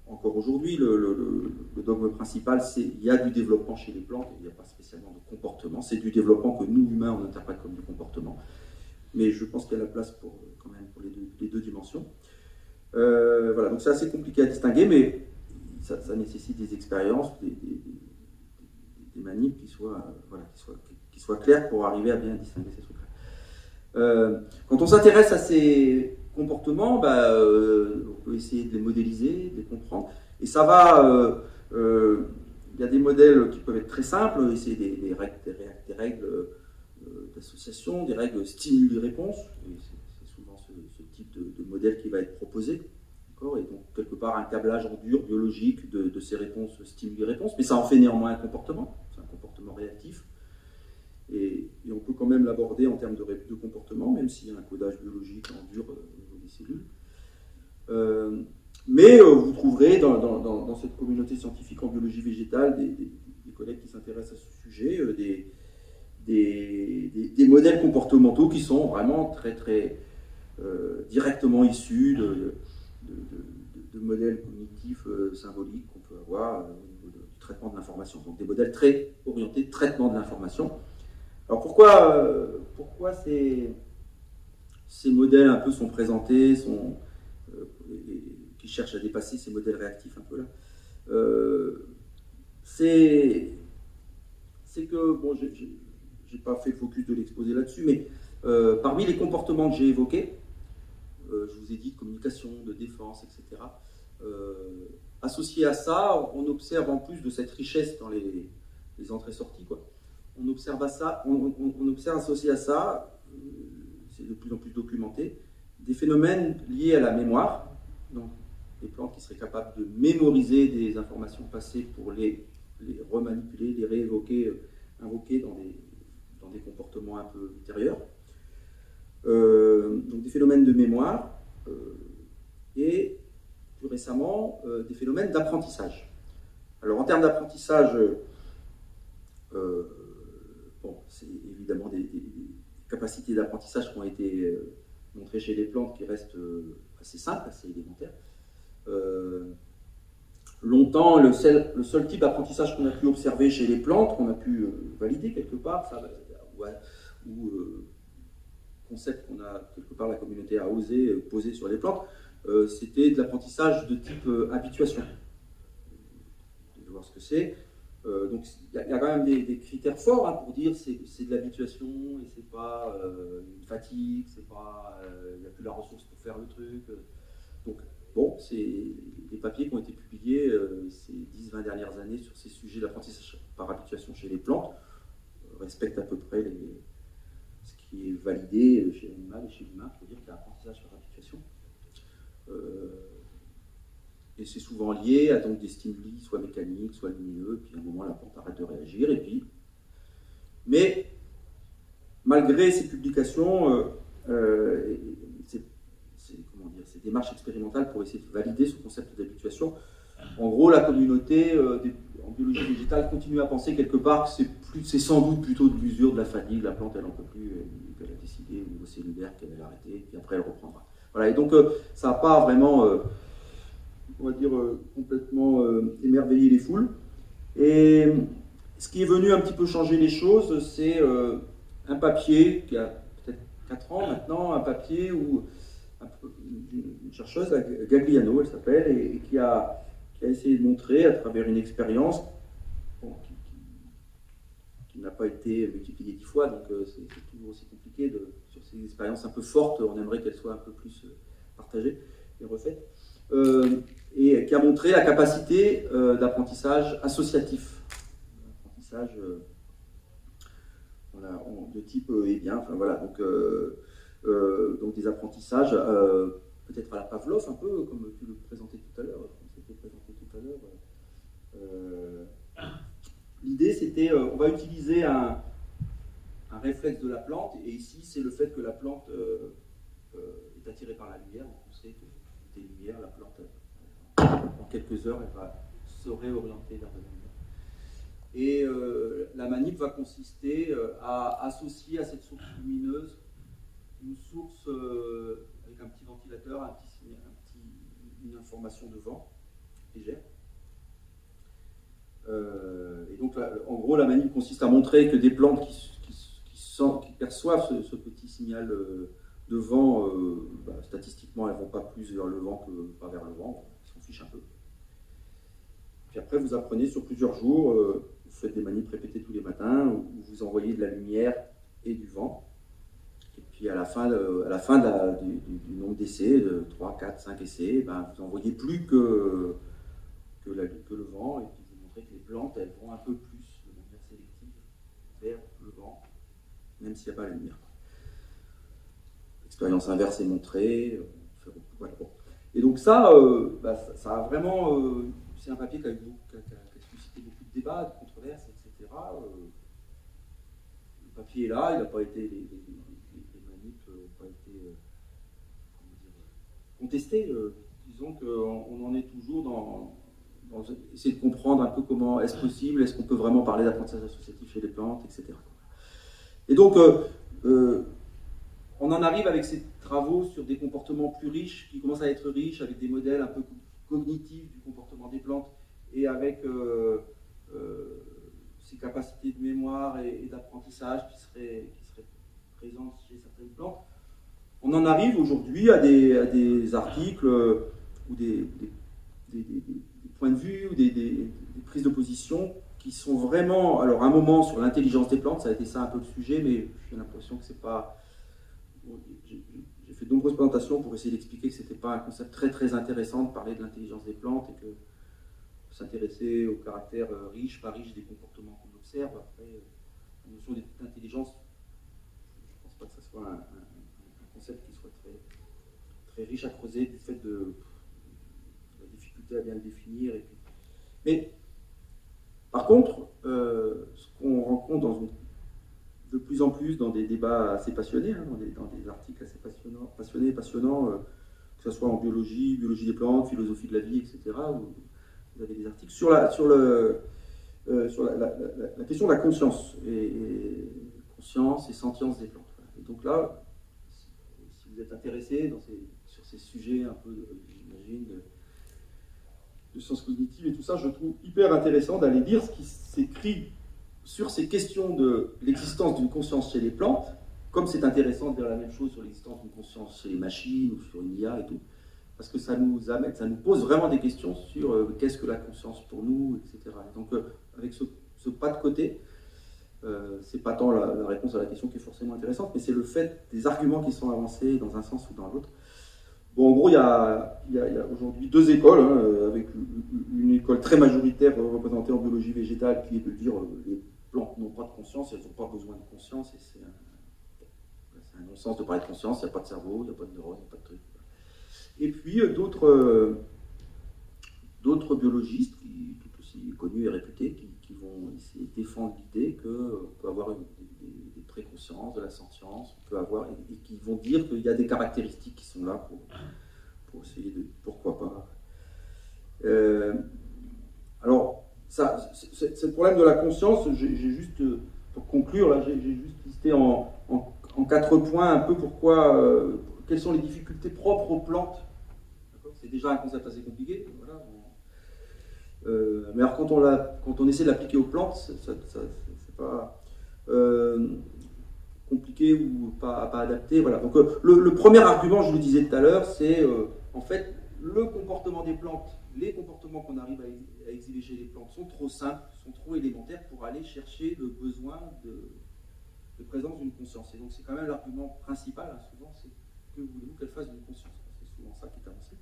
encore aujourd'hui, le dogme principal, c'est qu'il y a du développement chez les plantes, il n'y a pas spécialement de comportement, c'est du développement que nous, humains, on interprète comme du comportement. Mais je pense qu'il y a la place quand même pour les deux dimensions. Voilà, donc c'est assez compliqué à distinguer, mais ça nécessite des expériences, des manips qui soient claires pour arriver à bien distinguer ces trucs-là. Quand on s'intéresse à ces comportements, on peut essayer de les modéliser, de les comprendre. Et ça va, il y a des modèles qui peuvent être très simples, essayer des règles d'association, des règles stimuli-réponse. C'est souvent ce type de modèle qui va être proposé. Et donc, quelque part, un câblage en dur biologique de ces réponses stimuli-réponse, mais ça en fait néanmoins un comportement, c'est un comportement réactif. Et on peut quand même l'aborder en termes de comportement, même s'il y a un codage biologique en dur au niveau des cellules. Mais vous trouverez dans cette communauté scientifique en biologie végétale des collègues qui s'intéressent à ce sujet, des modèles comportementaux qui sont vraiment très très directement issus de modèles cognitifs symboliques qu'on peut avoir au niveau du traitement de l'information. Donc des modèles très orientés traitement de l'information. Alors pourquoi ces modèles un peu sont présentés, qui cherchent à dépasser ces modèles réactifs un peu là, c'est que, bon, j'ai pas fait le focus de l'exposé là-dessus, mais parmi les comportements que j'ai évoqués, je vous ai dit de communication, de défense, etc., associé à ça, on observe en plus de cette richesse dans les entrées-sorties, quoi. On observe associé à ça, c'est de plus en plus documenté, des phénomènes liés à la mémoire, donc des plantes qui seraient capables de mémoriser des informations passées pour les remanipuler, les réévoquer, invoquer dans des comportements un peu ultérieurs. Donc des phénomènes de mémoire et plus récemment des phénomènes d'apprentissage. Alors en termes d'apprentissage, c'est évidemment des capacités d'apprentissage qui ont été montrées chez les plantes qui restent assez simples, assez élémentaires. Longtemps, le seul type d'apprentissage qu'on a pu observer chez les plantes, qu'on a pu valider quelque part, ou concept qu'on a quelque part la communauté a osé poser sur les plantes, c'était de l'apprentissage de type habituation. Vous allez voir ce que c'est. Donc il y a quand même des critères forts pour dire c'est de l'habituation et c'est pas une fatigue, c'est pas il n'y a plus la ressource pour faire le truc. Donc bon, c'est des papiers qui ont été publiés ces 10-20 dernières années sur ces sujets d'apprentissage par habituation chez les plantes respectent à peu près ce qui est validé chez l'animal et chez l'humain pour dire qu'il y a apprentissage par habituation. Et c'est souvent lié à donc des stimuli, soit mécaniques, soit lumineux, puis à un moment la plante arrête de réagir, et puis... Mais, malgré ces publications, ces démarches expérimentales pour essayer de valider ce concept d'habituation, en gros, la communauté en biologie végétale continue à penser quelque part que c'est sans doute plutôt de l'usure, de la fatigue, la plante elle n'en peut plus, qu'elle a décidé au niveau cellulaire qu'elle allait arrêter, puis après elle reprendra. Voilà, et donc ça n'a pas vraiment... on va dire, complètement émerveiller les foules. Et ce qui est venu un petit peu changer les choses, c'est un papier qui a peut-être 4 ans maintenant, un papier où une chercheuse, Gagliano, elle s'appelle, et qui a qui a essayé de montrer à travers une expérience bon, qui n'a pas été multipliée 10 fois, donc c'est toujours aussi compliqué sur ces expériences un peu fortes, on aimerait qu'elles soient un peu plus partagées et refaites, et qui a montré la capacité d'apprentissage associatif, apprentissage voilà, de type et bien, enfin voilà, donc des apprentissages peut-être à la Pavlov, un peu comme tu le présentais tout à l'heure, l'idée c'était, on va utiliser un réflexe de la plante, et ici c'est le fait que la plante est attirée par la lumière, donc on sait que des lumières, la plante, en quelques heures, elle va se réorienter vers la lumière. Et la manip va consister à associer à cette source lumineuse une source avec un petit ventilateur, une information de vent légère. Et donc, là, en gros, la manip consiste à montrer que des plantes qui perçoivent ce petit signal de vent, statistiquement, elles ne vont pas plus vers le vent que pas vers le vent, elles s'en fichent un peu. Puis après, vous apprenez sur plusieurs jours, vous faites des manips répétées tous les matins, où vous envoyez de la lumière et du vent. Et puis à la fin du nombre d'essais, de 3, 4, 5 essais, vous n'envoyez plus que le vent, et puis vous montrez que les plantes, elles vont un peu plus, de manière sélective, vers le vent, même s'il n'y a pas la lumière. L'expérience inverse est montrée. Voilà, bon. Et donc ça a vraiment... c'est un papier qui a suscité beaucoup de débats, de controverses, etc. Le papier est là, il n'a pas été... Les manips n'ont pas été contestés. Disons qu'on en est toujours dans essayer de comprendre un peu comment est-ce possible, est-ce qu'on peut vraiment parler d'apprentissage associatif chez les plantes, etc. Et donc, on en arrive avec ces travaux sur des comportements plus riches, qui commencent à être riches, avec des modèles un peu cognitifs du comportement des plantes, et avec ces capacités de mémoire et d'apprentissage qui seraient présentes chez certaines plantes. On en arrive aujourd'hui à des articles ou des points de vue ou des prises de position qui sont vraiment... Alors, à un moment, sur l'intelligence des plantes, ça a été ça un peu le sujet, mais j'ai l'impression que c'est pas... J'ai fait de nombreuses présentations pour essayer d'expliquer que ce n'était pas un concept très très intéressant de parler de l'intelligence des plantes, et que s'intéresser au caractère riche, pas riche des comportements qu'on observe. Après, la notion d'intelligence, je ne pense pas que ce soit un concept qui soit très, très riche à creuser du fait de la difficulté à bien le définir. Et puis... Mais par contre, ce qu'on rencontre de plus en plus dans des débats assez passionnés, dans des articles assez passionnants, que ce soit en biologie des plantes, philosophie de la vie, etc., où vous avez des articles sur la question de la conscience, et conscience et sentience des plantes. Et donc là, si vous êtes intéressé sur ces sujets un peu, j'imagine, de sciences cognitives et tout ça, je trouve hyper intéressant d'aller lire ce qui s'écrit sur ces questions de l'existence d'une conscience chez les plantes, comme c'est intéressant de dire la même chose sur l'existence d'une conscience chez les machines ou sur une IA et tout, parce que ça nous pose vraiment des questions sur qu'est-ce que la conscience pour nous, etc. Et donc avec ce pas de côté, c'est pas tant la réponse à la question qui est forcément intéressante, mais c'est le fait des arguments qui sont avancés dans un sens ou dans l'autre. Bon, en gros, il y a aujourd'hui deux écoles, avec une école très majoritaire représentée en biologie végétale, qui est de dire les plantes n'ont pas de conscience, elles n'ont pas besoin de conscience, et c'est un non-sens de parler de conscience, il n'y a pas de cerveau, il n'y a pas de neurones, il n'y a pas de trucs. Et puis d'autres biologistes, tout aussi connus et réputés, qui vont essayer de défendre l'idée qu'on peut avoir des préconsciences, de la sentience, et qui vont dire qu'il y a des caractéristiques qui sont là pour essayer de... Pourquoi pas. Alors, c'est le problème de la conscience. J'ai juste, pour conclure, là, j'ai juste listé en 4 points un peu quelles sont les difficultés propres aux plantes. C'est déjà un concept assez compliqué. Voilà. Mais alors, quand on essaie de l'appliquer aux plantes, c'est pas compliqué ou pas adapté. Voilà. Donc, le premier argument, je le disais tout à l'heure, c'est en fait le comportement des plantes les comportements qu'on arrive à exhiber chez les plantes sont trop simples, sont trop élémentaires pour aller chercher le besoin de présence d'une conscience. Et donc c'est quand même l'argument principal, hein, souvent, c'est que voulez-vous qu'elle fasse d'une conscience. C'est souvent ça qui est avancé.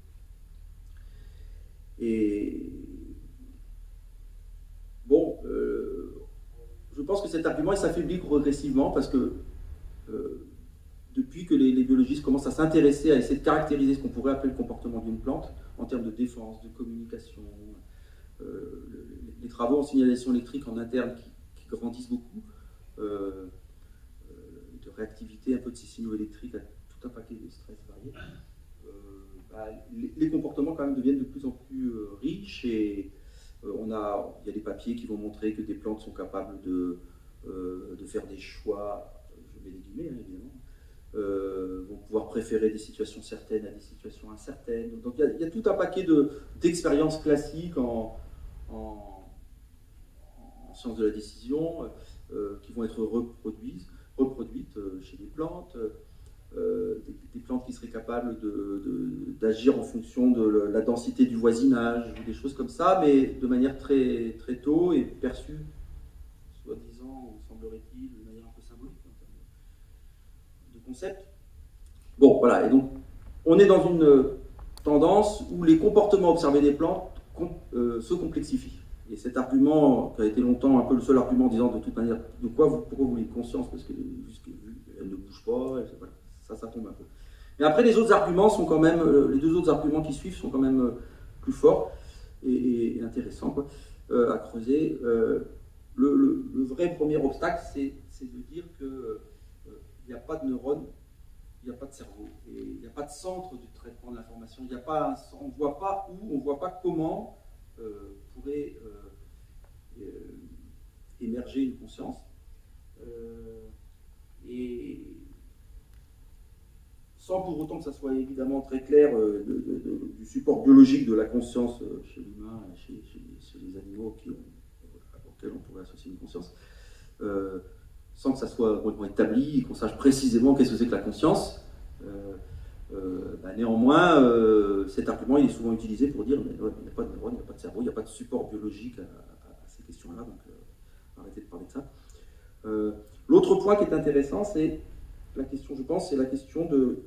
Et bon, je pense que cet argument il s'affaiblit progressivement parce que depuis que les biologistes commencent à s'intéresser, à essayer de caractériser ce qu'on pourrait appeler le comportement d'une plante en termes de défense, de communication, les travaux en signalisation électrique en interne qui grandissent beaucoup, de réactivité un peu de ces signaux électriques à tout un paquet de stress variés, les comportements quand même deviennent de plus en plus riches et il y a des papiers qui vont montrer que des plantes sont capables de faire des choix, je mets des guillemets hein, évidemment, vont pouvoir préférer des situations certaines à des situations incertaines. Donc il y a tout un paquet d'expériences classiques en sciences de la décision qui vont être reproduites chez des plantes, des plantes qui seraient capables d'agir en fonction de la densité du voisinage, ou des choses comme ça, mais de manière très, très tôt et perçue, soi-disant, ou semblerait-il, de manière un peu symbolique en termes de concept. Bon, voilà, et donc on est dans une tendance où les comportements observés des plantes se complexifient. Et cet argument, qui a été longtemps un peu le seul argument disant de toute manière, pourquoi vous voulez une conscience, parce qu'elle ne bouge pas, voilà, ça tombe un peu. Mais après, les autres arguments sont quand même, les deux autres arguments qui suivent sont quand même plus forts et intéressants quoi, à creuser. Le vrai premier obstacle, c'est de dire qu'il n'y a pas de neurones, il n'y a pas de cerveau, et il n'y a pas de centre du traitement de l'information. On ne voit pas où, on ne voit pas comment pourrait émerger une conscience. Et sans pour autant que ça soit évidemment très clair du support biologique de la conscience chez l'humain, chez les animaux auxquels on pourrait associer une conscience, sans que ça soit complètement établi et qu'on sache précisément qu'est-ce que c'est que la conscience. Néanmoins, cet argument il est souvent utilisé pour dire mais ouais, il n'y a pas de neurones, il n'y a pas de cerveau, il n'y a pas de support biologique à ces questions-là, donc arrêtez de parler de ça. L'autre point qui est intéressant, c'est la question, je pense, c'est la question de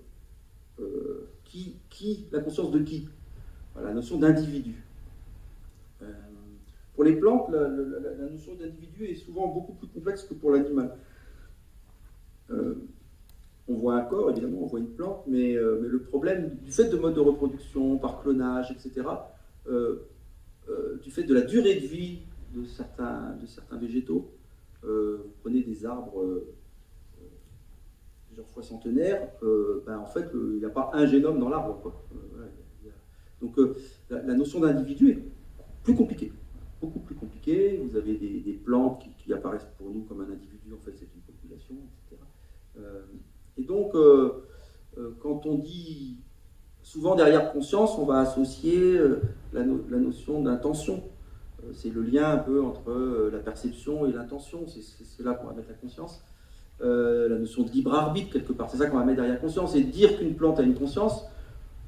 la conscience de qui, la notion d'individu. Pour les plantes, la notion d'individu est souvent beaucoup plus complexe que pour l'animal. On voit un corps, évidemment, on voit une plante, mais le problème, du fait de modes de reproduction, par clonage, etc., du fait de la durée de vie de certains végétaux, vous prenez des arbres plusieurs fois centenaires, en fait, il n'y a pas un génome dans l'arbre, quoi. Donc la notion d'individu est plus compliquée, beaucoup plus compliquée. Vous avez des plantes qui apparaissent pour nous comme un individu, en fait c'est une population, etc. Et donc, quand on dit, souvent derrière conscience, on va associer la notion d'intention. C'est le lien un peu entre la perception et l'intention, c'est là qu'on va mettre la conscience. La notion de libre arbitre, quelque part, c'est ça qu'on va mettre derrière conscience. Et dire qu'une plante a une conscience,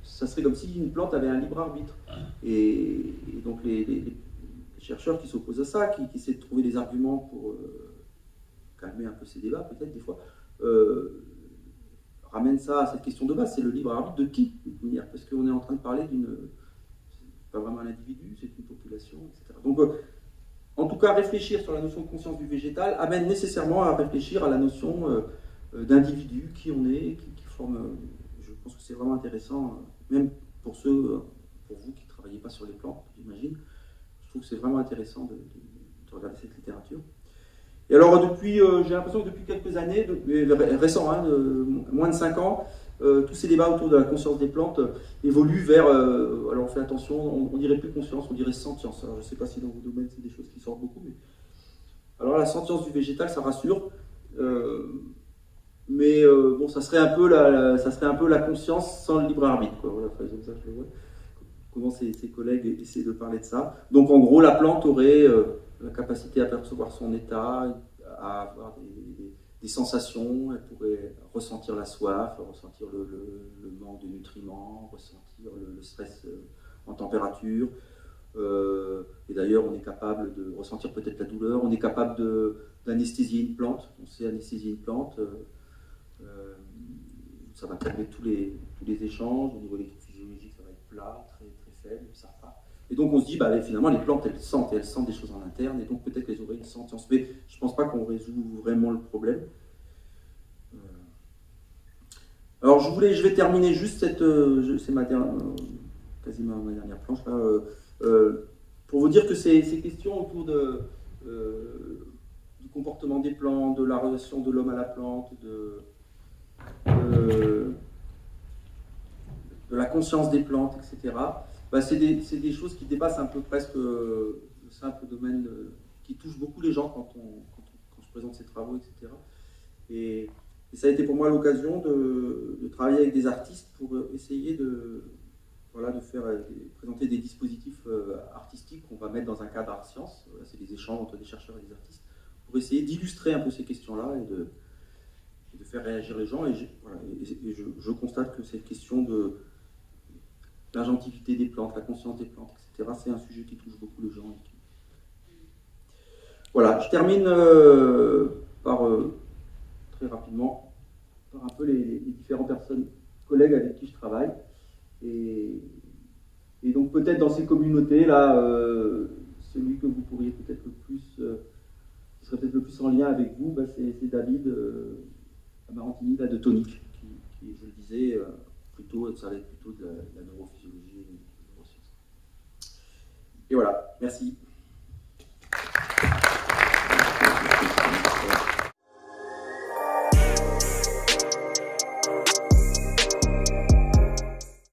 ça serait comme si une plante avait un libre arbitre. Et donc les chercheurs qui s'opposent à ça, qui essaient de trouver des arguments pour calmer un peu ces débats, peut-être des fois, ramènent ça à cette question de base, c'est le libre arbitre de qui, parce qu'on est en train de parler c'est pas vraiment un individu, c'est une population, etc. Donc, en tout cas, réfléchir sur la notion de conscience du végétal amène nécessairement à réfléchir à la notion d'individu, qui on est, qui forme. Je pense que c'est vraiment intéressant, même pour vous qui ne travaillez pas sur les plantes, j'imagine. Je trouve que c'est vraiment intéressant de regarder cette littérature. Et alors, j'ai l'impression que depuis quelques années, récent, hein, moins de 5 ans, tous ces débats autour de la conscience des plantes évoluent vers, alors on fait attention, on dirait plus conscience, on dirait sentience. Alors, je ne sais pas si dans vos domaines c'est des choses qui sortent beaucoup, mais alors la sentience du végétal, ça rassure, mais bon, ça serait un peu la conscience sans le libre arbitre, quoi. Voilà, comme ça je le vois. Comment ses collègues essaient de parler de ça. Donc en gros, la plante aurait la capacité à percevoir son état, à avoir des sensations, elle pourrait ressentir la soif, ressentir le manque de nutriments, ressentir le stress en température, d'ailleurs on est capable de ressentir peut-être la douleur, on est capable d'anesthésier une plante, on sait anesthésier une plante, ça va calmer tous les échanges, au niveau électrophysiologique ça va être plat, très, très faible, ça va. Et donc on se dit, bah, finalement les plantes elles sentent des choses en interne, et donc peut-être que les oreilles sentent. Mais je ne pense pas qu'on résout vraiment le problème. Alors je vais terminer juste c'est quasiment ma dernière planche là, pour vous dire que ces questions autour du comportement des plantes, de la relation de l'homme à la plante, de la conscience des plantes, etc., bah, c'est des choses qui dépassent un peu presque le simple domaine, qui touchent beaucoup les gens quand je présente ces travaux, etc. Et ça a été pour moi l'occasion de travailler avec des artistes pour essayer de présenter des dispositifs artistiques qu'on va mettre dans un cadre art-science. C'est des échanges entre des chercheurs et des artistes, pour essayer d'illustrer un peu ces questions-là et de faire réagir les gens. Et je constate que cette question de l'agentivité des plantes, la conscience des plantes, etc., c'est un sujet qui touche beaucoup les gens. Voilà, je termine très rapidement par un peu les différentes collègues avec qui je travaille. Et donc peut-être dans ces communautés-là, celui que vous pourriez peut-être qui serait peut-être le plus en lien avec vous, bah, c'est David Amarantini de Tonic, qui, je le disais, ça va être plutôt de la neurophysiologie et des neurosciences. Et voilà, merci.